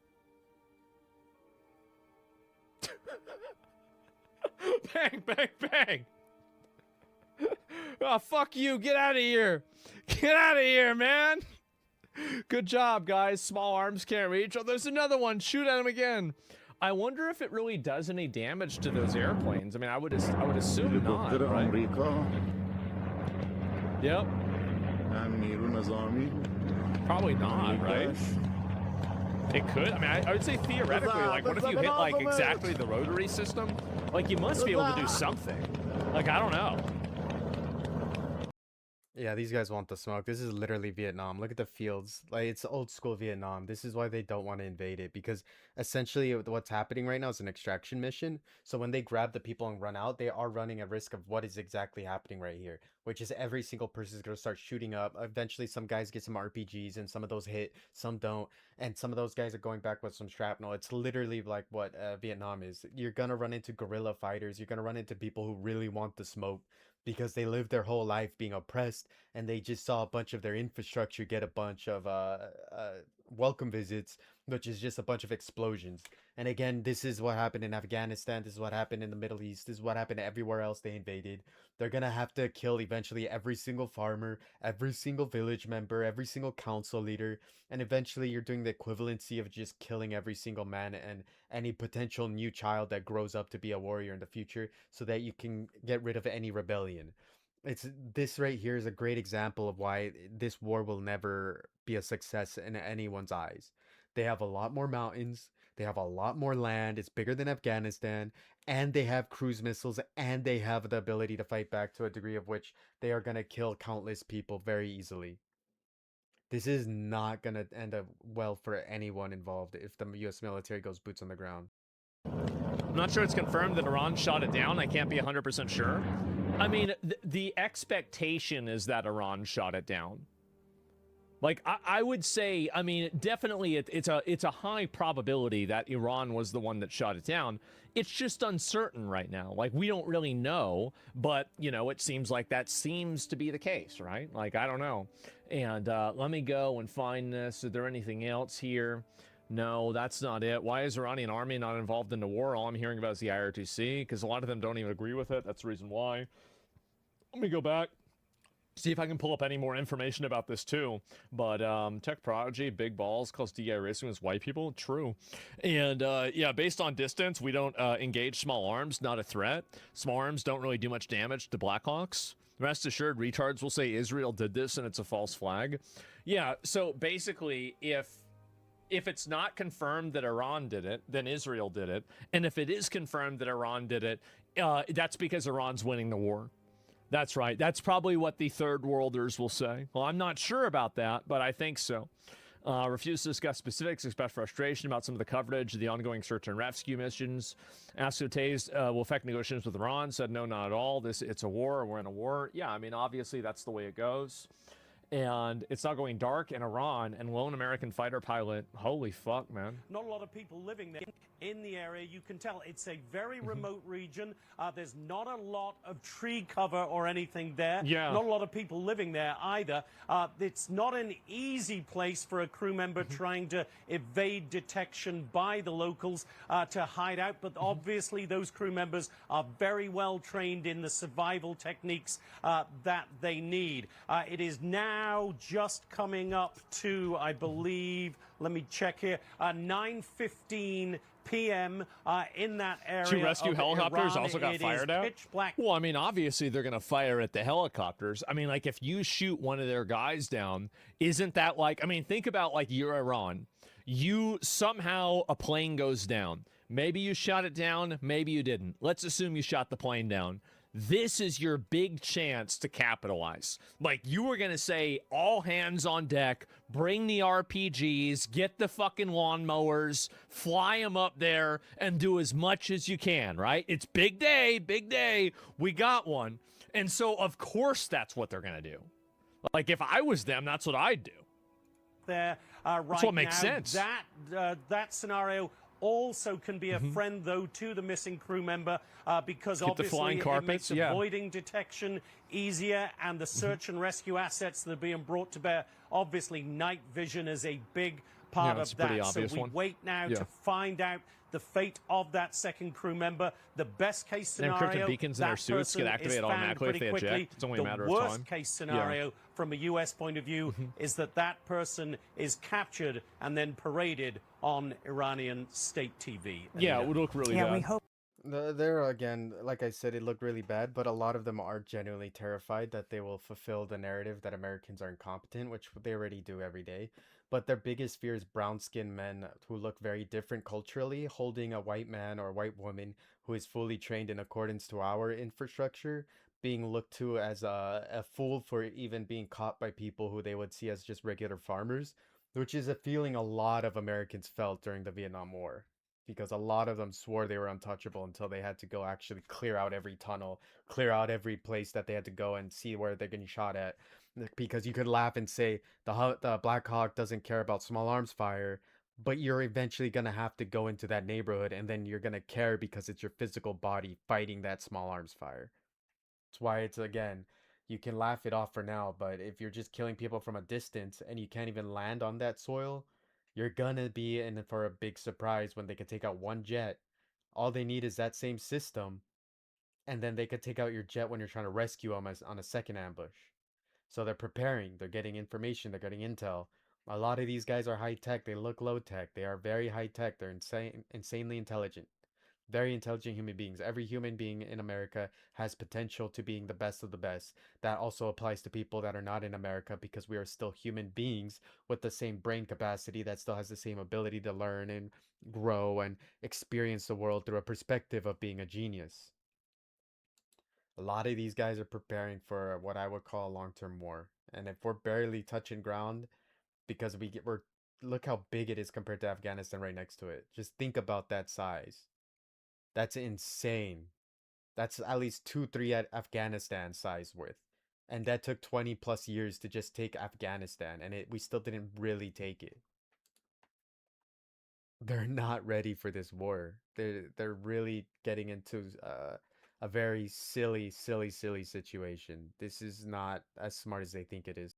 S2: Bang, bang, bang. Oh, fuck you. Get out of here. Get out of here, man. Good job, guys. Small arms can't reach. Oh, there's another one. Shoot at him again. I wonder if it really does any damage to those airplanes. I mean, I would assume not, right? Yep. Probably not, right? It could. I mean, I would say theoretically, like, what if you hit, like, exactly the rotary system? Like, you must be able to do something. Like, I don't know.
S1: Yeah, these guys want the smoke. This is literally Vietnam. Look at the fields. Like, it's old school Vietnam. This is why they don't want to invade it, because essentially what's happening right now is an extraction mission. So when they grab the people and run out, they are running a risk of what is exactly happening right here, which is every single person is going to start shooting up. Eventually, some guys get some RPGs, and some of those hit, some don't. And some of those guys are going back with some shrapnel. It's literally like what Vietnam is. You're going to run into guerrilla fighters. You're going to run into people who really want the smoke, because they lived their whole life being oppressed, and they just saw a bunch of their infrastructure get a bunch of welcome visits, which is just a bunch of explosions. And again, this is what happened in Afghanistan. This is what happened in the Middle East. This is what happened everywhere else they invaded. They're gonna have to kill eventually every single farmer, every single village member, every single council leader, and eventually you're doing the equivalency of just killing every single man and any potential new child that grows up to be a warrior in the future, so that you can get rid of any rebellion. This right here is a great example of why this war will never be a success in anyone's eyes. They have a lot more mountains, they have a lot more land, it's bigger than Afghanistan, and they have cruise missiles, and they have the ability to fight back to a degree of which they are going to kill countless people very easily. This is not going to end up well for anyone involved if the US military goes boots on the ground.
S2: I'm not sure it's confirmed that Iran shot it down. I can't be 100% sure. I mean, the expectation is that Iran shot it down. Like, I would say, I mean, definitely it's a high probability that Iran was the one that shot it down. It's just uncertain right now. Like, we don't really know, but, you know, it seems like that seems to be the case, right? Like, I don't know. And let me go and find this. Is there anything else here? No, that's not it. Why is Iranian army not involved in the war? All I'm hearing about is the IRGC, because a lot of them don't even agree with it. That's the reason why. Let me go back. See if I can pull up any more information about this too. But Tech Prodigy, big balls, calls DI racing as white people. True. And yeah, based on distance, we don't engage small arms, not a threat. Small arms don't really do much damage to Blackhawks. Rest assured, retards will say Israel did this and it's a false flag. Yeah, so basically, if it's not confirmed that Iran did it, then Israel did it. And if it is confirmed that Iran did it, that's because Iran's winning the war. That's right. That's probably what the third worlders will say. Well, I'm not sure about that, but I think so. Refuse to discuss specifics, express frustration about some of the coverage of the ongoing search and rescue missions. Asked if Taze will affect negotiations with Iran. Said no, not at all. It's a war. We're in a war. Yeah, I mean, obviously that's the way it goes. And it's not going dark in Iran. And lone American fighter pilot. Holy fuck, man.
S14: Not a lot of people living there. In the area, you can tell it's a very remote region. There's not a lot of tree cover or anything there.
S2: Yeah.
S14: Not a lot of people living there either. It's not an easy place for a crew member trying to evade detection by the locals to hide out. But obviously, those crew members are very well trained in the survival techniques that they need. It is now just coming up to, I believe, let me check here, 9:15 p.m. In that area.
S2: 2 rescue helicopters
S14: Iran.
S2: Also got fired out?
S14: Pitch black.
S2: Well, I mean, obviously they're going to fire at the helicopters. I mean, like, if you shoot one of their guys down, isn't that like, I mean, think about, like, you're Iran. You somehow, a plane goes down. Maybe you shot it down, maybe you didn't. Let's assume you shot the plane down. This is your big chance to capitalize. Like, you were going to say, all hands on deck, bring the RPGs, get the fucking lawnmowers, fly them up there, and do as much as you can, right? It's big day, we got one. And so, of course, that's what they're going to do. Like, if I was them, that's what I'd do.
S14: There,
S2: that's what makes sense.
S14: That scenario also can be a friend, though, to the missing crew member because
S2: Get the
S14: obviously
S2: flying
S14: it
S2: carpets,
S14: makes avoiding detection easier, and the search and rescue assets that are being brought to bear. Obviously, night vision is a big part of that. So we wait now to find out the fate of that second crew member. The best case scenario,
S2: encrypted beacons in their suits get activated automatically if they eject. It's only a matter of time.
S14: The worst case scenario from a U.S. point of view is that person is captured and then paraded on Iranian state TV.
S2: Yeah, it would look really bad.
S1: We hope. There again, like I said, it looked really bad, but a lot of them are genuinely terrified that they will fulfill the narrative that Americans are incompetent, which they already do every day. But their biggest fear is brown-skinned men who look very different culturally, holding a white man or white woman who is fully trained in accordance to our infrastructure, being looked to as a fool for even being caught by people who they would see as just regular farmers, which is a feeling a lot of Americans felt during the Vietnam War. Because a lot of them swore they were untouchable until they had to go actually clear out every tunnel, clear out every place that they had to go and see where they're getting shot at. Because you could laugh and say the Black Hawk doesn't care about small arms fire, but you're eventually going to have to go into that neighborhood and then you're going to care because it's your physical body fighting that small arms fire. That's why it's, again, you can laugh it off for now, but if you're just killing people from a distance and you can't even land on that soil, you're gonna be in for a big surprise when they can take out one jet. All they need is that same system, and then they could take out your jet when you're trying to rescue them on a second ambush. So they're preparing, they're getting information, they're getting intel. A lot of these guys are high tech, they look low tech, they are very high tech, they're insanely intelligent. Very intelligent human beings. Every human being in America has potential to being the best of the best. That also applies to people that are not in America because we are still human beings with the same brain capacity that still has the same ability to learn and grow and experience the world through a perspective of being a genius. A lot of these guys are preparing for what I would call a long-term war. And if we're barely touching ground because we're look how big it is compared to Afghanistan right next to it. Just think about that size. That's insane. That's at least 2-3 at Afghanistan size worth. And that took 20 plus years to just take Afghanistan, and we still didn't really take it. They're not ready for this war. They're really getting into a very silly situation. This is not as smart as they think it is.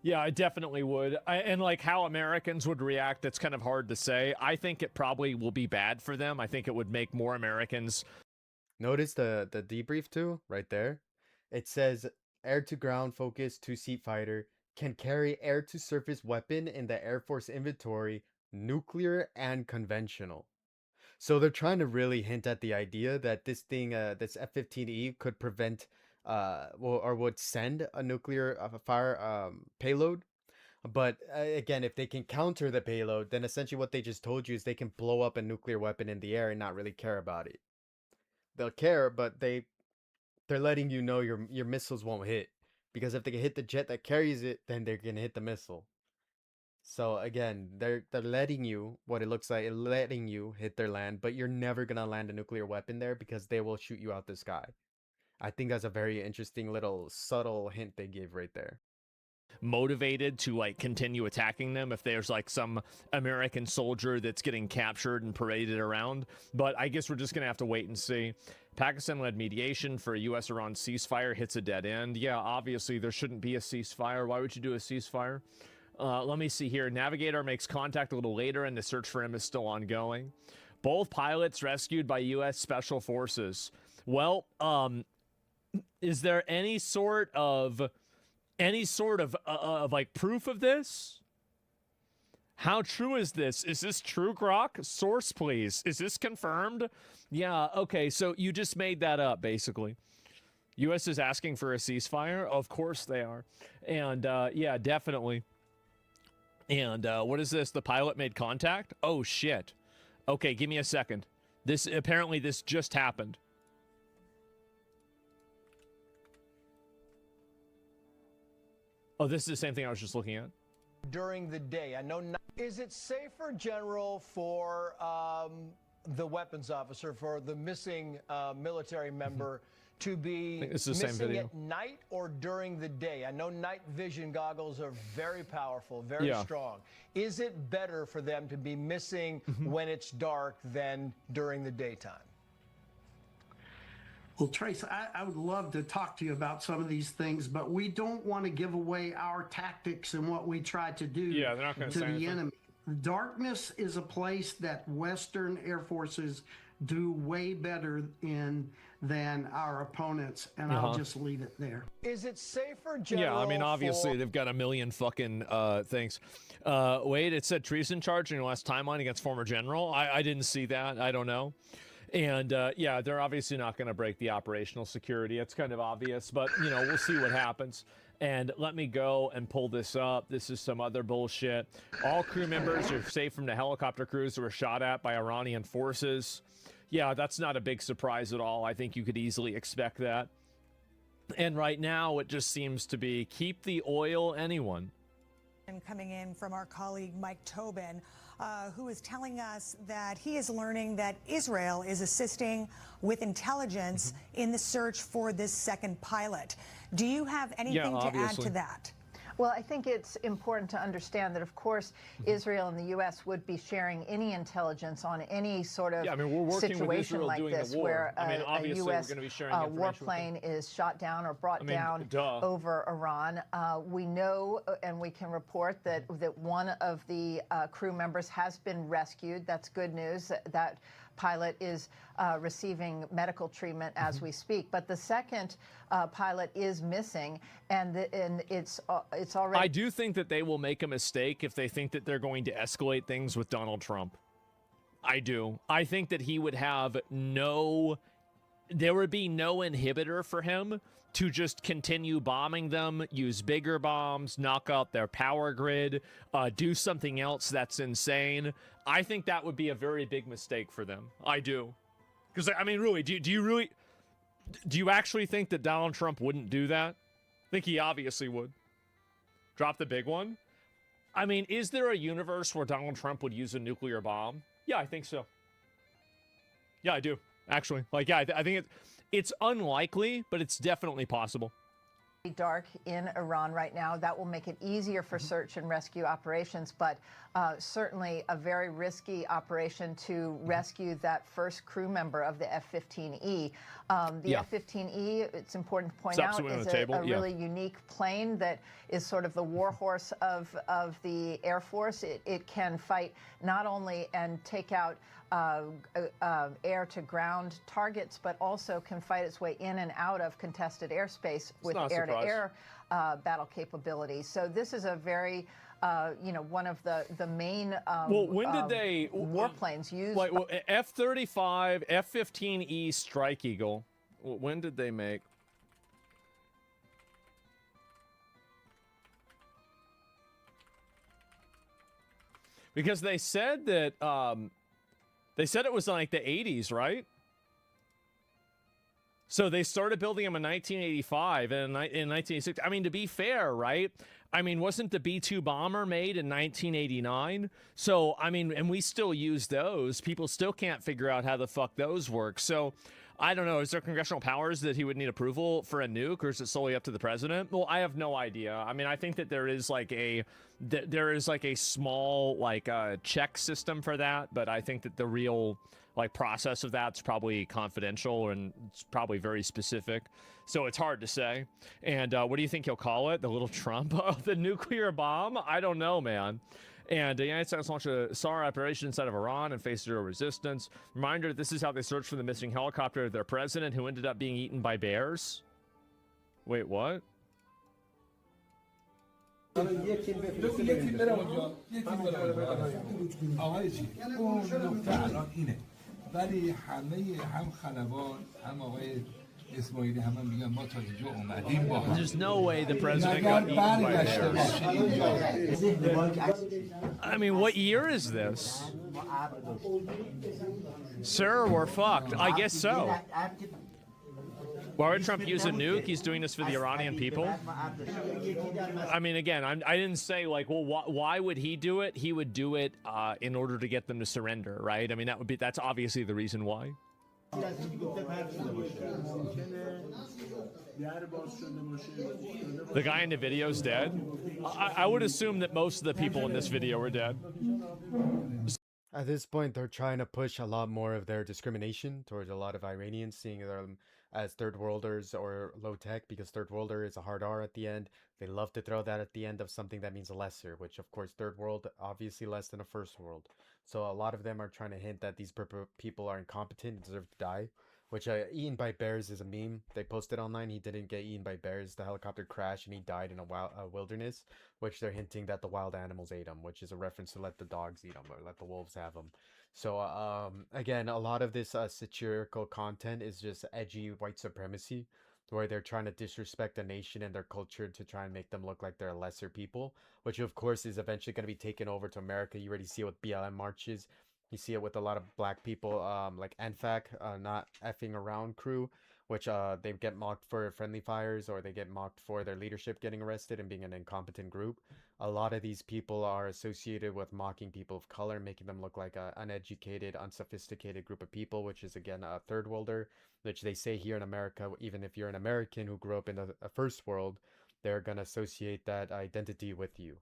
S2: Yeah, I definitely would. And like how Americans would react, that's kind of hard to say. I think it probably will be bad for them. I think it would make more Americans.
S1: Notice the debrief too, right there. It says air-to-ground focused two-seat fighter can carry air-to-surface weapon in the Air Force inventory, nuclear and conventional. So they're trying to really hint at the idea that this thing, this F15E, could prevent, or would send a nuclear fire payload. But again, if they can counter the payload, then essentially what they just told you is they can blow up a nuclear weapon in the air and not really care about it. They'll care, but they're letting you know your missiles won't hit, because if they can hit the jet that carries it, then they're gonna hit the missile. So again, they're letting you, what it looks like, letting you hit their land, but you're never gonna land a nuclear weapon there because they will shoot you out the sky. I think that's a very interesting little subtle hint they gave right there.
S2: Motivated to like continue attacking them if there's like some American soldier that's getting captured and paraded around. But I guess we're just gonna have to wait and see. Pakistan-led mediation for a U.S.-Iran ceasefire hits a dead end. Yeah, obviously there shouldn't be a ceasefire. Why would you do a ceasefire? Let me see here. Navigator makes contact a little later and the search for him is still ongoing. Both pilots rescued by U.S. Special Forces. Well, is there any sort of like proof of this? How true is this? Is this true, Grok? Source, please. Is this confirmed? Yeah, okay, so you just made that up, basically. U.S. is asking for a ceasefire? Of course they are. And, yeah, definitely. And, what is this? The pilot made contact? Oh, shit. Okay, give me a second. Apparently this just happened. Oh, this is the same thing I was just looking at.
S10: During the day, I know. Is it safer, General, for the weapons officer, for the missing military member, to be missing at night or during the day? I know night vision goggles are very powerful, very strong. Is it better for them to be missing when it's dark than during the daytime?
S15: Well, Trace, I would love to talk to you about some of these things, but we don't want to give away our tactics and what we try to do to the enemy. Darkness is a place that Western Air Forces do way better in than our opponents, and I'll just leave it there.
S10: Is it safer, General?
S2: Yeah, I mean, obviously, they've got a million fucking things. Wait, it said treason charge in your last timeline against former general? I didn't see that. I don't know. And, yeah, they're obviously not going to break the operational security. It's kind of obvious, but, you know, we'll see what happens. And let me go and pull this up. This is some other bullshit. All crew members are safe from the helicopter crews that were shot at by Iranian forces. Yeah, that's not a big surprise at all. I think you could easily expect that. And right now, it just seems to be keep the oil, anyone.
S16: And coming in from our colleague Mike Tobin, who is telling us that he is learning that Israel is assisting with intelligence in the search for this second pilot. Do you have anything to add to that?
S9: Well, I think it's important to understand that, of course, Israel and the U.S. would be sharing any intelligence on any sort of situation like this, where a U.S. warplane is shot down or brought down over Iran. We know and we can report that one of the crew members has been rescued. That's good news. That pilot is receiving medical treatment as we speak, but the second pilot is missing, and it's already.
S2: I do think that they will make a mistake if they think that they're going to escalate things with Donald Trump. I do. I think that he would have there would be no inhibitor for him to just continue bombing them, use bigger bombs, knock out their power grid, do something else that's insane. I think that would be a very big mistake for them. I do. Because, I mean, really, do you actually think that Donald Trump wouldn't do that? I think he obviously would. Drop the big one? I mean, is there a universe where Donald Trump would use a nuclear bomb? Yeah, I think so. Yeah, I do, actually. Like, yeah, I think it's unlikely, but it's definitely possible.
S9: dark in Iran right now. That will make it easier for search and rescue operations, but certainly a very risky operation to rescue that first crew member of the F15E. The F15E, it's important to point out, is a really unique plane that is sort of the warhorse of the Air Force. It can fight not only and take out air-to-ground targets, but also can fight its way in and out of contested airspace with air-to-air battle capabilities. So this is a very, one of the main
S2: when did they
S9: warplanes used?
S2: Like F-35, F-15E Strike Eagle. When did they make? Because they said that they said it was like the 80s, right? So they started building them in 1985 and in 1986. I mean, to be fair, right? I mean, wasn't the B-2 bomber made in 1989? So, I mean, and we still use those. People still can't figure out how the fuck those work. So, I don't know. Is there congressional powers that he would need approval for a nuke, or is it solely up to the president? Well, I have no idea. I mean, I think that there is like a small check system for that, but I think that the real process of that's probably confidential and it's probably very specific. So it's hard to say. And what do you think he'll call it? The little Trump of the nuclear bomb? I don't know, man. And the United States launched a SAR operation inside of Iran and faced zero resistance. Reminder, this is how they searched for the missing helicopter of their president, who ended up being eaten by bears. Wait, what? There's no way the president got eaten by bears. I mean, what year is this? Sir, we're fucked. I guess so. Why would Trump use a nuke? He's doing this for the Iranian people. I mean, again, I didn't say why would he do it? He would do it in order to get them to surrender, right? I mean, that's obviously the reason why. The guy in the video is dead. I would assume that most of the people in this video are dead.
S1: At this point, they're trying to push a lot more of their discrimination towards a lot of Iranians, seeing them as third worlders or low tech, because third worlder is a hard R at the end. They love to throw that at the end of something that means lesser, which of course third world, obviously less than a first world. So a lot of them are trying to hint that these people are incompetent and deserve to die, which eaten by bears is a meme. They posted online he didn't get eaten by bears. The helicopter crashed and he died in a wilderness, which they're hinting that the wild animals ate him, which is a reference to let the dogs eat him or let the wolves have him. So again, a lot of this satirical content is just edgy white supremacy, where they're trying to disrespect the nation and their culture to try and make them look like they're lesser people, which of course is eventually going to be taken over to America. You already see it with BLM marches. You see it with a lot of black people, like NFAC, not effing around crew, which they get mocked for friendly fires, or they get mocked for their leadership getting arrested and being an incompetent group. A lot of these people are associated with mocking people of color, making them look like an uneducated, unsophisticated group of people, which is again a third worlder, which they say here in America, even if you're an American who grew up in a first world, they're going to associate that identity with you.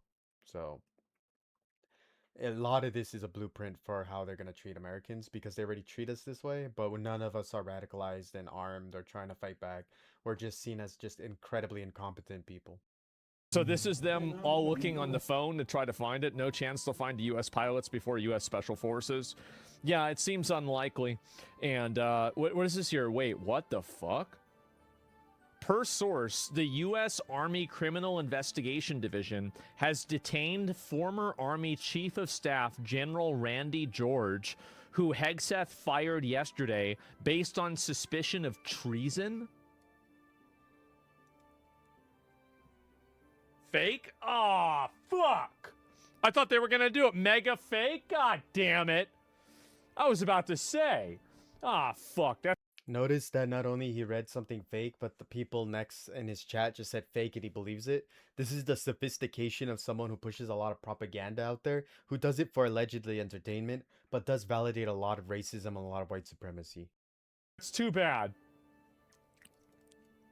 S1: So a lot of this is a blueprint for how they're going to treat Americans, because they already treat us this way, but when none of us are radicalized and armed or trying to fight back, we're just seen as just incredibly incompetent people.
S2: So this is them all looking on the phone to try to find it. No chance they'll find U.S. pilots before U.S. Special Forces. Yeah, it seems unlikely. And what is this here? Wait, what the fuck? Per source, the U.S. Army Criminal Investigation Division has detained former Army Chief of Staff General Randy George, who Hegseth fired yesterday based on suspicion of treason. Fake? Aw, fuck. I thought they were going to do it. Mega fake? God damn it. I was about to say. Ah, fuck.
S1: Notice that not only he read something fake, but the people next in his chat just said fake and he believes it. This is the sophistication of someone who pushes a lot of propaganda out there, who does it for allegedly entertainment, but does validate a lot of racism and a lot of white supremacy.
S2: It's too bad.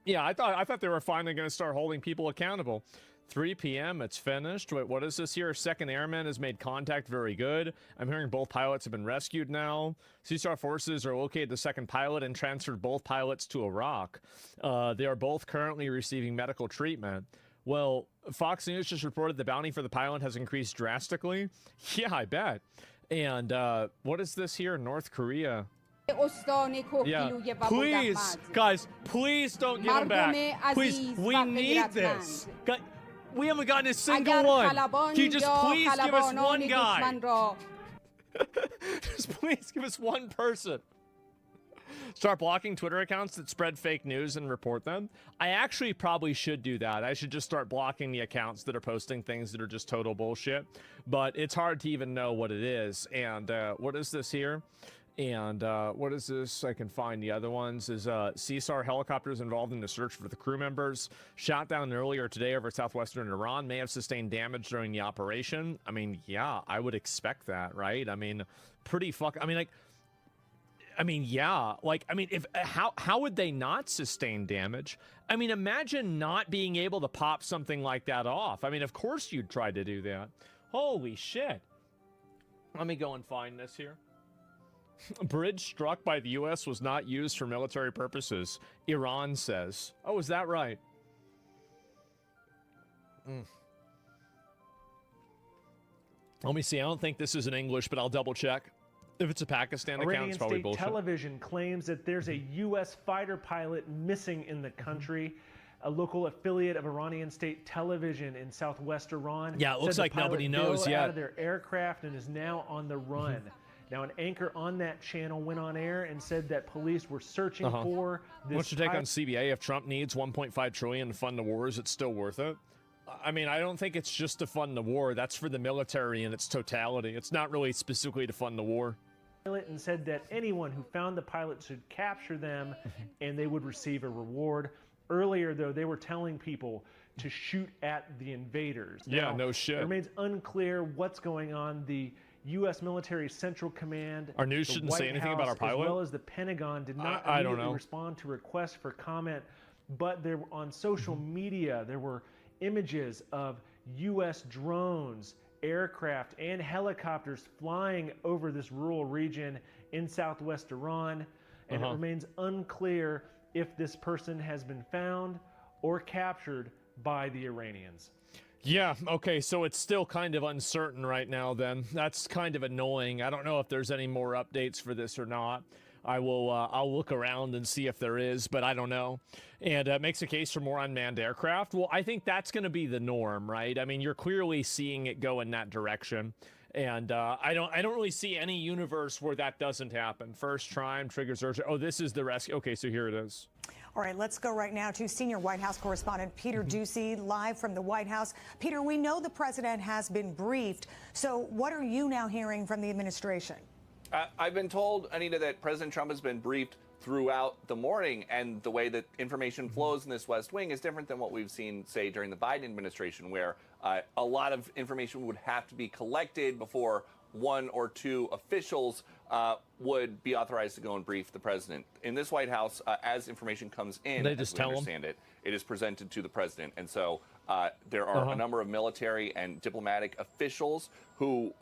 S2: Yeah, I thought they were finally going to start holding people accountable. 3 p.m. It's finished. Wait, what is this here? Second airman has made contact. Very good. I'm hearing both pilots have been rescued now. CSAR forces are located the second pilot and transferred both pilots to Iraq. They are both currently receiving medical treatment. Well, Fox News just reported the bounty for the pilot has increased drastically. Yeah, I bet. And what is this here? North Korea. Yeah, please, guys, please don't give him back. Please, we need this. We haven't gotten a single one. Can you just please give us one guy? Just please give us one person. Start blocking Twitter accounts that spread fake news and report them. I actually probably should do that. I should just start blocking the accounts that are posting things that are just total bullshit. But it's hard to even know what it is. And what is this here? And what is this? I can find the other ones. Is CSAR helicopters involved in the search for the crew members shot down earlier today over southwestern Iran may have sustained damage during the operation. I mean, yeah, I would expect that, right? I mean, if how would they not sustain damage? I mean, imagine not being able to pop something like that off. I mean, of course you'd try to do that. Holy shit. Let me go and find this here. A bridge struck by the U.S. was not used for military purposes, Iran says. Oh, is that right? Let me see. I don't think this is in English, but I'll double check. If it's a Pakistan account, it's probably bullshit.
S17: Iranian state television claims that there's a U.S. fighter pilot missing in the country. A local affiliate of Iranian state television in southwest Iran.
S2: Yeah, it looks like nobody knows yet.
S17: Out of their aircraft and is now on the run. Now, an anchor on that channel went on air and said that police were searching for this.
S2: What's your take on CBA? If Trump needs $1.5 trillion to fund the war, is it still worth it? I mean, I don't think it's just to fund the war. That's for the military in its totality. It's not really specifically to fund the war.
S17: And said that anyone who found the pilot should capture them and they would receive a reward. Earlier, though, they were telling people to shoot at the invaders.
S2: Yeah,
S17: now,
S2: no shit.
S17: It remains unclear what's going on. The U.S. Military Central Command,
S2: our news shouldn't say anything about our pilot,
S17: as well as the Pentagon, did not immediately respond to requests for comment. But there, on social media, there were images of U.S. drones, aircraft, and helicopters flying over this rural region in southwest Iran, and it remains unclear if this person has been found or captured by the Iranians.
S2: Yeah, okay, so it's still kind of uncertain right now then. That's kind of annoying. I don't know if there's any more updates for this or not. I'll look around and see if there is, but I don't know. And it makes a case for more unmanned aircraft. Well, I think that's going to be the norm, right? I mean, you're clearly seeing it go in that direction. And I don't really see any universe where that doesn't happen. First time triggers urgent. Oh, this is the rescue. Okay, so here it is.
S16: All right, let's go right now to senior White House correspondent Peter Doocy, live from the White House. Peter, we know the president has been briefed. So what are you now hearing from the administration?
S18: I've been told, Anita, that President Trump has been briefed throughout the morning, and the way that information flows in this West Wing is different than what we've seen, say, during the Biden administration, where a lot of information would have to be collected before one or two officials would be authorized to go and brief the president. In this White House, as information comes in,
S2: they just
S18: as we understand it, it is presented to the president. And so there are a number of military and diplomatic officials who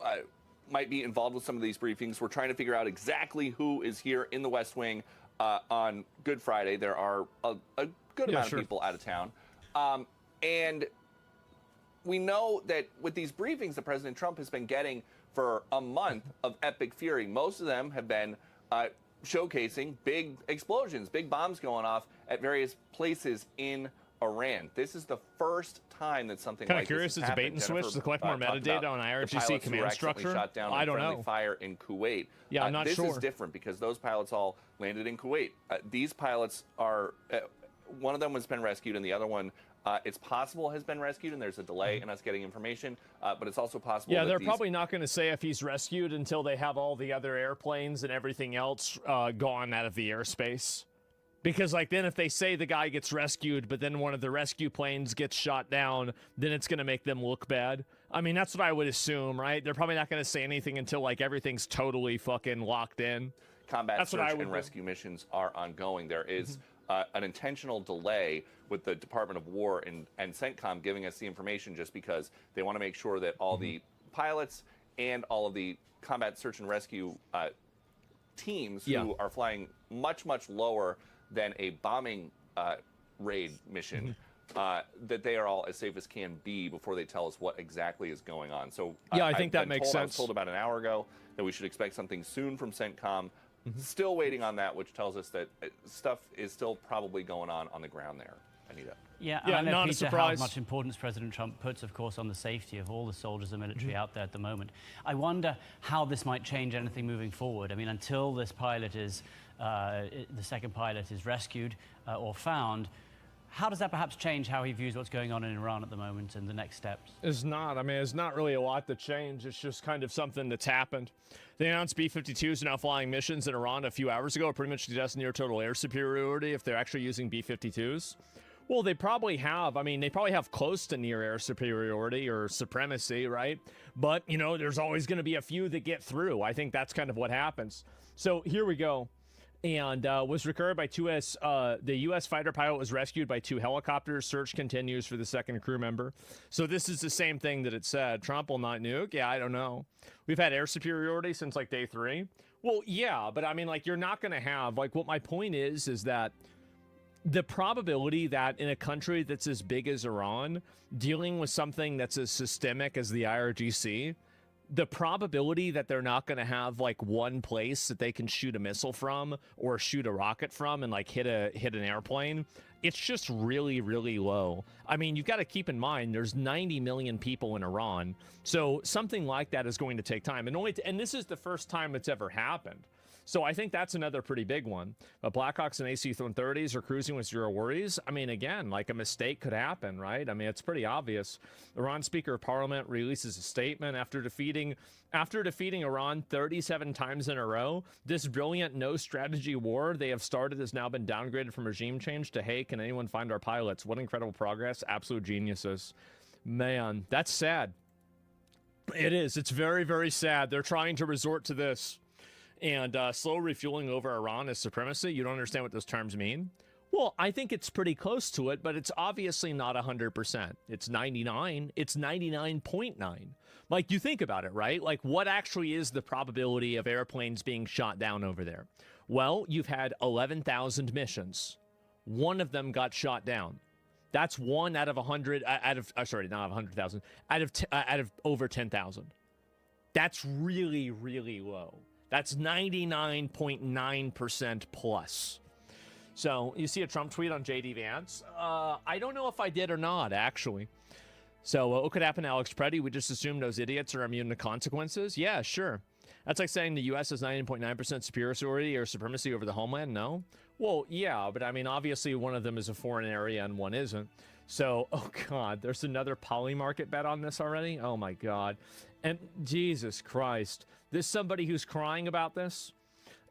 S18: might be involved with some of these briefings. We're trying to figure out exactly who is here in the West Wing on Good Friday. There are a good amount of people out of town. And we know that with these briefings that President Trump has been getting for a month of epic fury, most of them have been showcasing big explosions, big bombs going off at various places in Iran. This is the first time that something like this has happened.
S2: Kind of curious, it's a bait and switch to collect more metadata on IRGC command structure?
S18: Shot down
S2: I don't know.
S18: Fire in Kuwait.
S2: Yeah, I'm not sure.
S18: This is different because those pilots all landed in Kuwait. These pilots are, one of them has been rescued and the other one, it's possible has been rescued, and there's a delay in us getting information, but it's also possible
S2: that they're probably not going to say if he's rescued until they have all the other airplanes and everything else gone out of the airspace. Because, like, then if they say the guy gets rescued, but then one of the rescue planes gets shot down, then it's going to make them look bad. I mean, that's what I would assume, right? They're probably not going to say anything until, like, everything's totally fucking locked in.
S18: Combat search and rescue missions are ongoing. There is an intentional delay with the Department of War and CENTCOM giving us the information just because they want to make sure that all the pilots and all of the combat search and rescue teams who are flying much, much lower than a bombing raid mission, that they are all as safe as can be before they tell us what exactly is going on. So
S2: I think that makes sense.
S18: I was told about an hour ago that we should expect something soon from CENTCOM. Still waiting on that, which tells us that stuff is still probably going on the ground there, Anita.
S11: Yeah, and I know, Peter, how much importance President Trump puts, of course, on the safety of all the soldiers and military out there at the moment. I wonder how this might change anything moving forward. I mean, until this pilot is, the second pilot is rescued or found, how does that perhaps change how he views what's going on in Iran at the moment and the next steps?
S2: It's not. I mean, it's not really a lot to change. It's just kind of something that's happened. They announced B-52s are now flying missions in Iran a few hours ago, pretty much just near total air superiority if they're actually using B-52s. Well, they probably have. I mean, they probably have close to near air superiority or supremacy, right? But, you know, there's always going to be a few that get through. I think that's kind of what happens. So here we go. And was recovered by the U.S. fighter pilot was rescued by 2 helicopters. Search continues for the second crew member. So this is the same thing that it said. Trump will not nuke. Yeah, I don't know. We've had air superiority since like day 3. Well, yeah, but I mean, like, you're not going to have, like, what my point is that the probability that in a country that's as big as Iran, dealing with something that's as systemic as the IRGC, the probability that they're not going to have like one place that they can shoot a missile from or shoot a rocket from and like hit an airplane, it's just really, really low. I mean, you've got to keep in mind there's 90 million people in Iran, so something like that is going to take time. And this is the first time it's ever happened. So I think that's another pretty big one. But Blackhawks and AC-130s are cruising with 0 worries. I mean, again, like a mistake could happen, right? I mean, it's pretty obvious. Iran Speaker of Parliament releases a statement after defeating Iran 37 times in a row. This brilliant no-strategy war they have started has now been downgraded from regime change to, hey, can anyone find our pilots? What incredible progress. Absolute geniuses. Man, that's sad. It is. It's very, very sad. They're trying to resort to this. And slow refueling over Iran is supremacy. You don't understand what those terms mean? Well, I think it's pretty close to it, but it's obviously not 100%. It's 99. It's 99.9. Like, you think about it, right? Like, what actually is the probability of airplanes being shot down over there? Well, you've had 11,000 missions. One of them got shot down. That's 1 out of 100. Not of 100,000. Out of over 10,000. That's really, really low. That's 99.9% plus. So you see a Trump tweet on J.D. Vance. I don't know if I did or not, actually. So what could happen to Alex Preddy? We just assume those idiots are immune to consequences? Yeah, sure. That's like saying the U.S. has 99.9% superiority or supremacy over the homeland? No? Well, yeah, but I mean, obviously one of them is a foreign area and one isn't. So, oh God, there's another poly market bet on this already? Oh my God. And Jesus Christ. This somebody who's crying about this.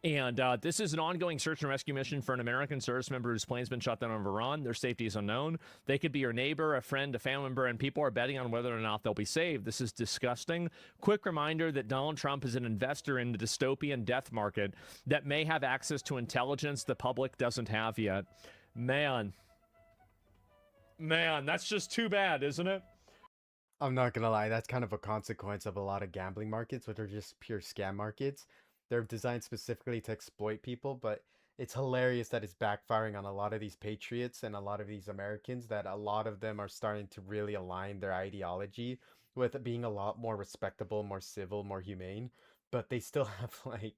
S2: And this is an ongoing search and rescue mission for an American service member whose plane's been shot down over Iran. Their safety is unknown. They could be your neighbor, a friend, a family member, and people are betting on whether or not they'll be saved. This is disgusting. Quick reminder that Donald Trump is an investor in the dystopian death market that may have access to intelligence the public doesn't have yet. Man, that's just too bad, isn't it?
S1: I'm not gonna lie, that's kind of a consequence of a lot of gambling markets, which are just pure scam markets. They're designed specifically to exploit people, but it's hilarious that it's backfiring on a lot of these patriots and a lot of these Americans, that a lot of them are starting to really align their ideology with being a lot more respectable, more civil, more humane, but they still have like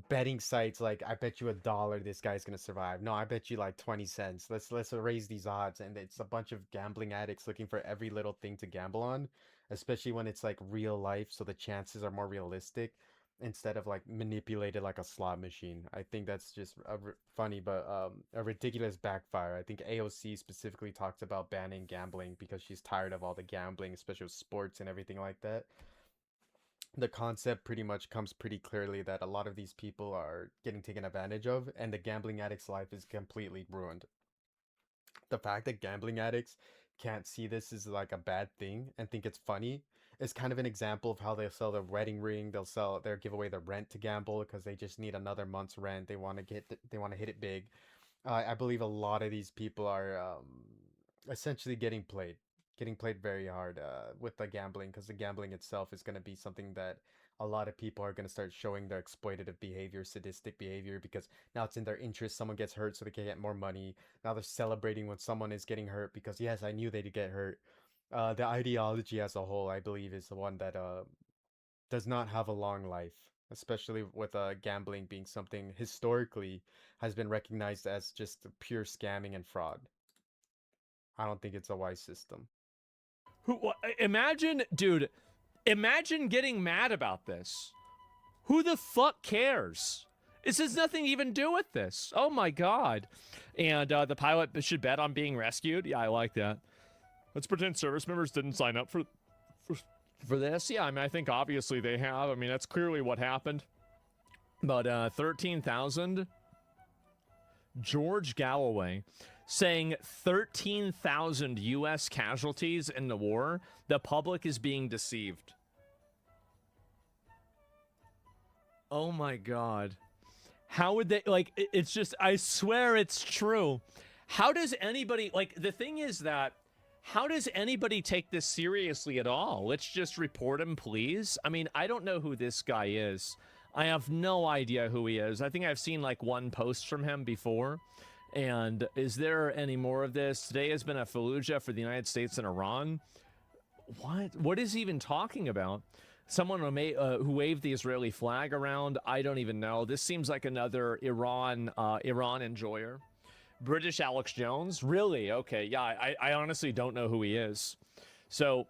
S1: betting sites like, I bet you $1 this guy's gonna survive. No, I bet you like 20 cents. Let's raise these odds. And it's a bunch of gambling addicts looking for every little thing to gamble on, especially when it's like real life, so the chances are more realistic instead of like manipulated like a slot machine. I think that's just funny, but a ridiculous backfire. I think AOC specifically talks about banning gambling because she's tired of all the gambling, especially with sports and everything like that. The concept pretty much comes pretty clearly that a lot of these people are getting taken advantage of, and the gambling addict's life is completely ruined. The fact that gambling addicts can't see this as like a bad thing and think it's funny is kind of an example of how they'll sell their wedding ring, they'll give away their rent to gamble because they just need another month's rent. They want to hit it big. I believe a lot of these people are essentially getting played very hard with the gambling, because the gambling itself is going to be something that a lot of people are going to start showing their exploitative behavior, sadistic behavior, because now it's in their interest. Someone gets hurt so they can get more money. Now they're celebrating when someone is getting hurt because, yes, I knew they'd get hurt. The ideology as a whole, I believe, is the one that does not have a long life, especially with gambling being something historically has been recognized as just pure scamming and fraud. I don't think it's a wise system.
S2: Imagine, dude, imagine getting mad about this. Who the fuck cares? This has nothing to even do with this. Oh my God. And the pilot should bet on being rescued. Yeah, I like that. Let's pretend service members didn't sign up for this. Yeah, I mean, I think obviously they have. I mean, that's clearly what happened. But 13,000. George Galloway saying 13,000 U.S. casualties in the war. The public is being deceived. Oh my God. How would they, like, it's just, I swear it's true. How does anybody, like, the thing is that, how does anybody take this seriously at all? Let's just report him, please. I mean, I don't know who this guy is. I have no idea who he is. I think I've seen like one post from him before. And is there any more of this? Today has been a Fallujah for the United States and Iran. What? What is he even talking about? Someone who waved the Israeli flag around. I don't even know. This seems like another Iran enjoyer. British Alex Jones? Really? Okay, yeah, I honestly don't know who he is. So,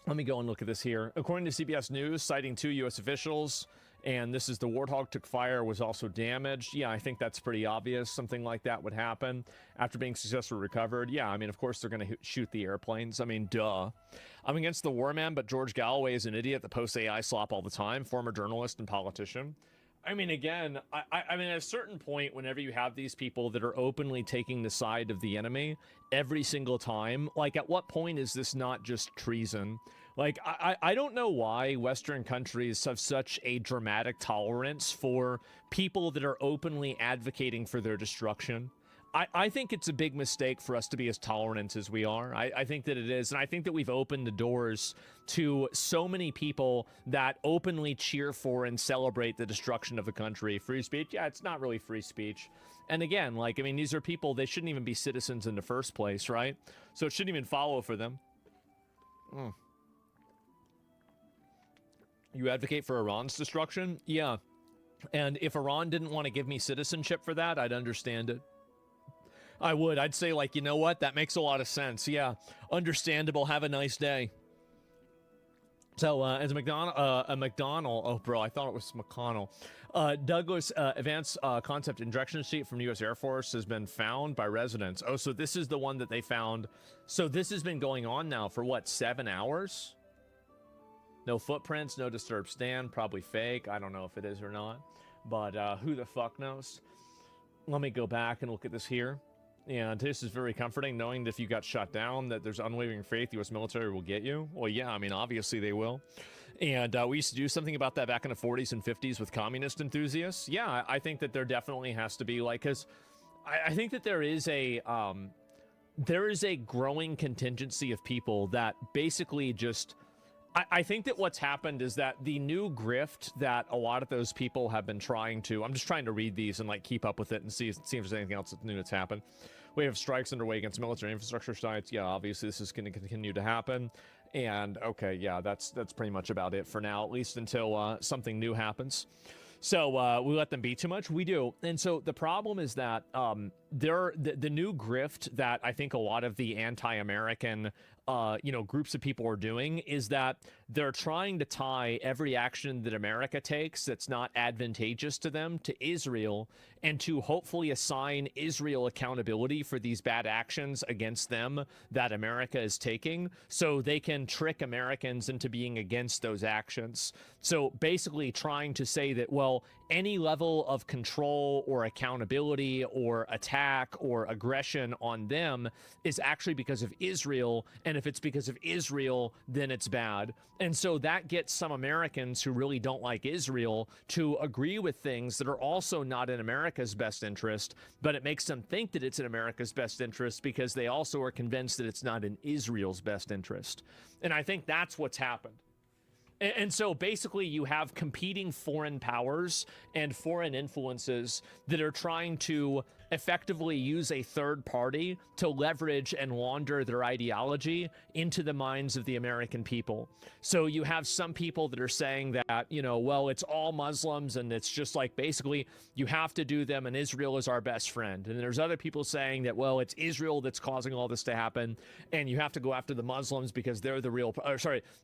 S2: let me go and look at this here. According to CBS News, citing 2 U.S. officials, and this is the Warthog took fire, was also damaged. Yeah, I think that's pretty obvious. Something like that would happen after being successfully recovered. Yeah, I mean, of course, they're going to shoot the airplanes. I mean, duh. I'm against the war, man, but George Galloway is an idiot that posts AI slop all the time. Former journalist and politician. I mean, again, I mean, at a certain point, whenever you have these people that are openly taking the side of the enemy every single time, like, at what point is this not just treason? Like, I don't know why Western countries have such a dramatic tolerance for people that are openly advocating for their destruction. I think it's a big mistake for us to be as tolerant as we are. I think that it is. And I think that we've opened the doors to so many people that openly cheer for and celebrate the destruction of the country. Free speech? Yeah, it's not really free speech. And again, like, I mean, these are people, they shouldn't even be citizens in the first place, right? So it shouldn't even follow for them. You advocate for Iran's destruction? Yeah. And if Iran didn't want to give me citizenship for that, I'd understand it. I would. I'd say, like, you know what? That makes a lot of sense. Yeah. Understandable. Have a nice day. So, as a McDonald, oh, bro, I thought it was McConnell. Douglas Advanced Concept Injection Sheet from U.S. Air Force has been found by residents. Oh, so this is the one that they found. So this has been going on now for, what, 7 hours? No footprints, no disturbed stand, probably fake. I don't know if it is or not, but who the fuck knows? Let me go back and look at this here. And this is very comforting, knowing that if you got shot down, that there's unwavering faith the U.S. military will get you. Well, yeah, I mean, obviously they will. And we used to do something about that back in the 40s and 50s with communist enthusiasts. Yeah, I think that there definitely has to be, like, because I think that there is a growing contingency of people that basically just... I think that what's happened is that the new grift that a lot of those people have been trying to... I'm just trying to read these and, like, keep up with it and see if there's anything else new that's happened. We have strikes underway against military infrastructure sites. Yeah, obviously this is going to continue to happen. And, okay, yeah, that's pretty much about it for now, at least until something new happens. So we let them be too much? We do. And so the problem is that the new grift that I think a lot of the anti-American groups of people are doing is that they're trying to tie every action that America takes that's not advantageous to them to Israel, and to hopefully assign Israel accountability for these bad actions against them that America is taking, so they can trick Americans into being against those actions. So basically trying to say that, well, any level of control or accountability or attack or aggression on them is actually because of Israel. And if it's because of Israel, then it's bad. And so that gets some Americans who really don't like Israel to agree with things that are also not in America's best interest, but it makes them think that it's in America's best interest because they also are convinced that it's not in Israel's best interest. And I think that's what's happened. And so basically you have competing foreign powers and foreign influences that are trying to effectively use a third party to leverage and launder their ideology into the minds of the American people. So you have some people that are saying that, you know, well, it's all Muslims and it's just like basically you have to do them and Israel is our best friend. And there's other people saying that, well, it's Israel that's causing all this to happen and you have to go after the Muslims because they're the real,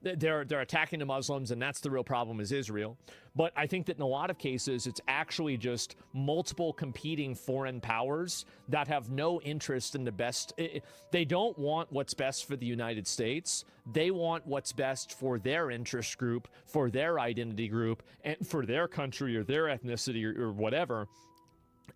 S2: they're attacking the Muslims and that's the real problem is Israel. But I think that in a lot of cases, it's actually just multiple competing foreign powers that have no interest in the best. They don't want what's best for the United States. They want what's best for their interest group, for their identity group, and for their country or their ethnicity or whatever.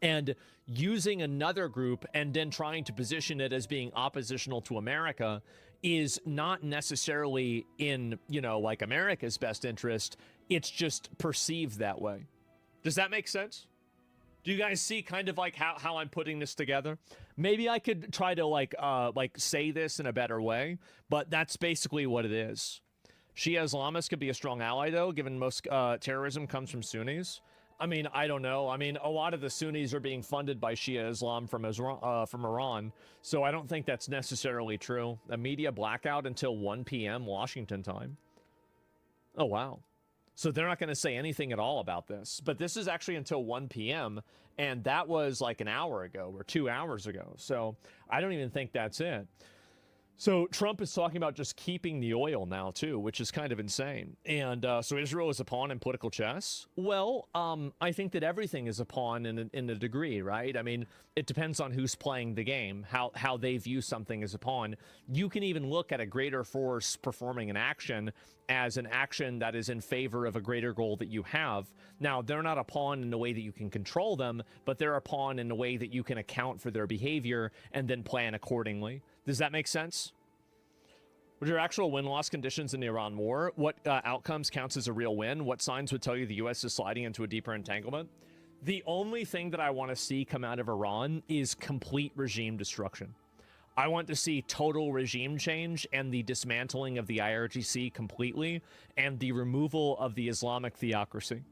S2: And using another group and then trying to position it as being oppositional to America is not necessarily in, you know, like America's best interest. It's just perceived that way. Does that make sense? Do you guys see kind of like how I'm putting this together? Maybe I could try to like say this in a better way, but that's basically what it is. Shia Islamists could be a strong ally though, given most terrorism comes from Sunnis. I mean, I don't know. I mean, a lot of the Sunnis are being funded by Shia Islam from Iran, so I don't think that's necessarily true. A media blackout until 1 p.m. Washington time. Oh, wow. So they're not going to say anything at all about this. But this is actually until 1 p.m., and that was like an hour ago or 2 hours ago. So I don't even think that's it. So Trump is talking about just keeping the oil now, too, which is kind of insane. And so Israel is a pawn in political chess? Well, I think that everything is a pawn in a degree, right? I mean, it depends on who's playing the game, how they view something as a pawn. You can even look at a greater force performing an action as an action that is in favor of a greater goal that you have. Now, they're not a pawn in the way that you can control them, but they're a pawn in the way that you can account for their behavior and then plan accordingly. Does that make sense? What are your actual win-loss conditions in the Iran war? What outcomes counts as a real win? What signs would tell you the U.S. is sliding into a deeper entanglement? The only thing that I want to see come out of Iran is complete regime destruction. I want to see total regime change and the dismantling of the IRGC completely and the removal of the Islamic theocracy.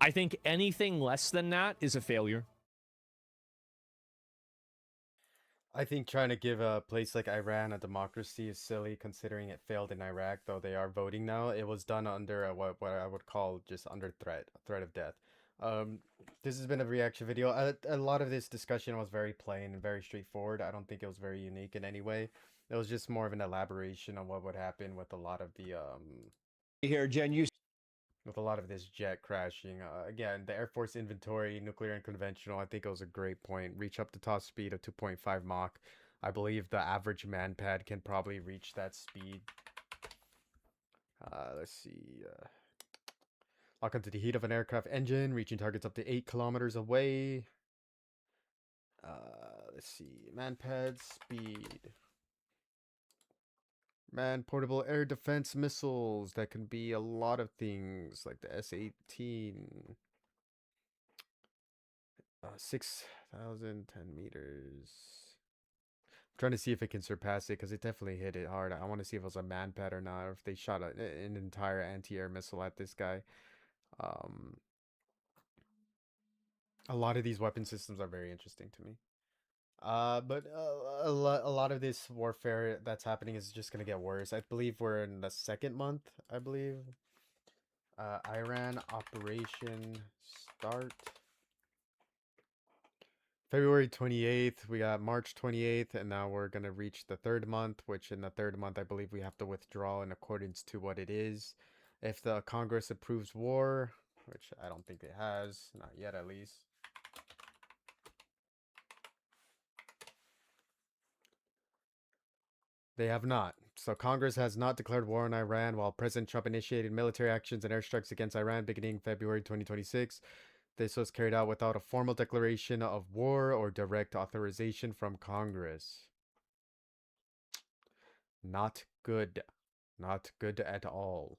S2: I think anything less than that is a failure.
S1: I think trying to give a place like Iran a democracy is silly considering it failed in Iraq, though they are voting now. It was done under what I would call just under threat of death. This has been a reaction video. A lot of this discussion was very plain and very straightforward. I don't think it was very unique in any way. It was just more of an elaboration on what would happen with a lot of the
S10: here, Jen,
S1: with a lot of this jet crashing. Again, the Air Force inventory, nuclear and conventional, I think it was a great point. Reach up to top speed of 2.5 Mach. I believe the average manpad can probably reach that speed. Let's see. Lock onto the heat of an aircraft engine, reaching targets up to 8 kilometers away. Let's see. Manpad speed. Man, portable air defense missiles. That can be a lot of things, like the S-18. 6,010 meters. I'm trying to see if it can surpass it, because it definitely hit it hard. I want to see if it was a manpad or not, or if they shot an entire anti-air missile at this guy. A lot of these weapon systems are very interesting to me. But a lot of this warfare that's happening is just gonna get worse. I believe we're in the second month, I believe. Iran operation start. February 28th, we got March 28th, and now we're gonna reach the third month, which in the third month, I believe we have to withdraw in accordance to what it is. If the Congress approves war, which I don't think it has, not yet at least. They have not. So Congress has not declared war on Iran, while President Trump initiated military actions and airstrikes against Iran beginning February 2026. This was carried out without a formal declaration of war or direct authorization from Congress. Not good. Not good at all.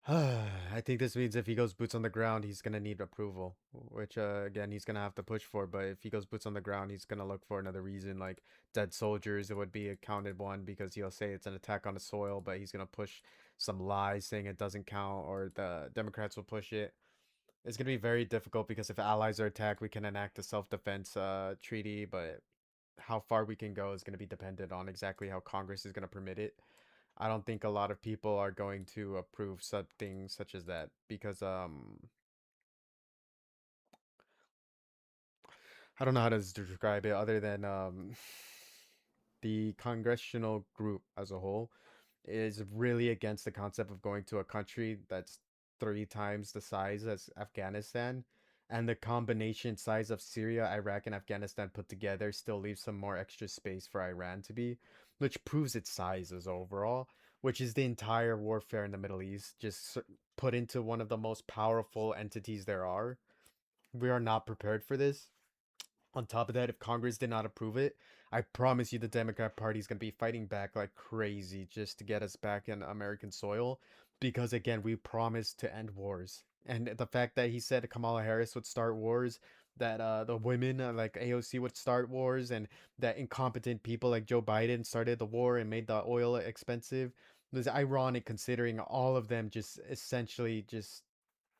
S1: I think this means if he goes boots on the ground, he's going to need approval, which, again, he's going to have to push for. But if he goes boots on the ground, he's going to look for another reason, like dead soldiers. It would be a counted one because he'll say it's an attack on the soil, but he's going to push some lies saying it doesn't count, or the Democrats will push it. It's going to be very difficult because if allies are attacked, we can enact a self-defense treaty, but how far we can go is going to be dependent on exactly how Congress is going to permit it. I don't think a lot of people are going to approve something such as that because I don't know how to describe it other than the congressional group as a whole is really against the concept of going to a country that's 3 times the size as Afghanistan, and the combination size of Syria, Iraq, and Afghanistan put together still leaves some more extra space for Iran to be, which proves its size as overall, which is the entire warfare in the Middle East, just put into one of the most powerful entities there are. We are not prepared for this. On top of that, if Congress did not approve it, I promise you the Democrat Party is going to be fighting back like crazy just to get us back in American soil. Because again, we promised to end wars. And the fact that he said Kamala Harris would start wars, that the women like AOC would start wars, and that incompetent people like Joe Biden started the war and made the oil expensive, was ironic considering all of them just essentially just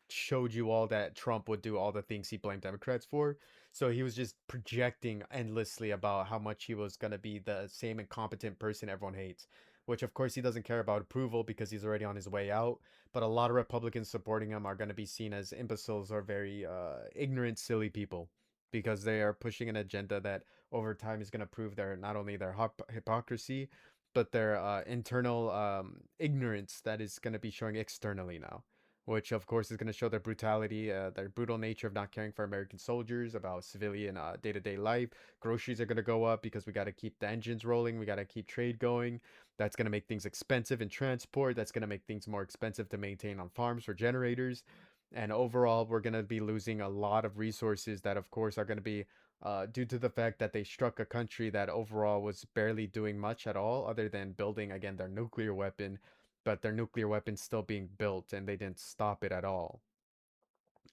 S1: showed you all that Trump would do all the things he blamed Democrats for. So he was just projecting endlessly about how much he was going to be the same incompetent person everyone hates, which of course he doesn't care about approval because he's already on his way out. But a lot of Republicans supporting him are going to be seen as imbeciles or very ignorant, silly people because they are pushing an agenda that over time is going to prove their not only their hypocrisy, but their internal ignorance that is going to be showing externally now, which of course is going to show their brutality, their brutal nature of not caring for American soldiers, about civilian day-to-day life. Groceries are going to go up because we got to keep the engines rolling. We got to keep trade going. That's going to make things expensive in transport. That's going to make things more expensive to maintain on farms for generators. And overall, we're going to be losing a lot of resources that, of course, are going to be due to the fact that they struck a country that overall was barely doing much at all other than building, again, their nuclear weapon, but their nuclear weapon's still being built and they didn't stop it at all.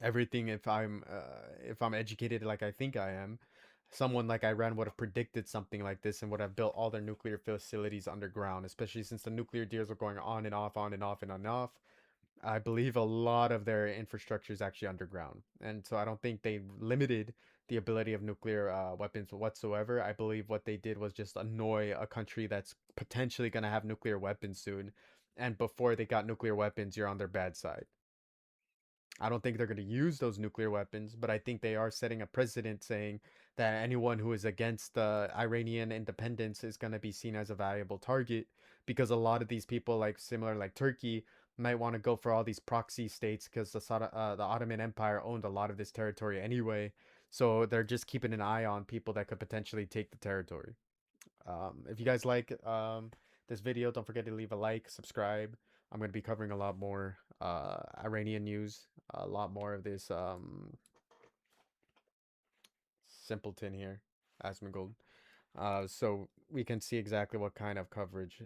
S1: Everything, if I'm educated like I think I am, someone like Iran would have predicted something like this and would have built all their nuclear facilities underground, especially since the nuclear deals were going on and off, on and off and on and off. I believe a lot of their infrastructure is actually underground. And so I don't think they limited the ability of nuclear weapons whatsoever. I believe what they did was just annoy a country that's potentially going to have nuclear weapons soon. And before they got nuclear weapons, you're on their bad side. I don't think they're going to use those nuclear weapons, but I think they are setting a precedent saying that anyone who is against Iranian independence is going to be seen as a valuable target, because a lot of these people, like similar like Turkey, might want to go for all these proxy states because the Ottoman Empire owned a lot of this territory anyway. So they're just keeping an eye on people that could potentially take the territory. If you guys like this video, don't forget to leave a like, subscribe. I'm going to be covering a lot more Iranian news, a lot more of this simpleton here, Asmongold. So we can see exactly what kind of coverage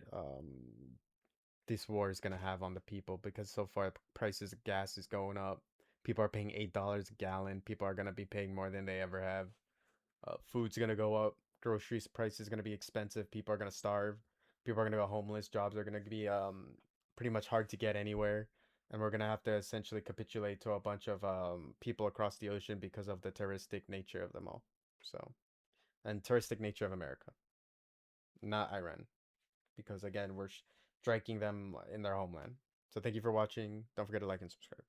S1: this war is going to have on the people, because so far prices of gas is going up. People are paying $8 a gallon. People are going to be paying more than they ever have. Food's going to go up. Groceries price is going to be expensive. People are going to starve. People are going to go homeless. Jobs are going to be pretty much hard to get anywhere. And we're going to have to essentially capitulate to a bunch of people across the ocean because of the terroristic nature of them all. So, and terroristic nature of America, not Iran, because again, we're striking them in their homeland. So thank you for watching. Don't forget to like and subscribe.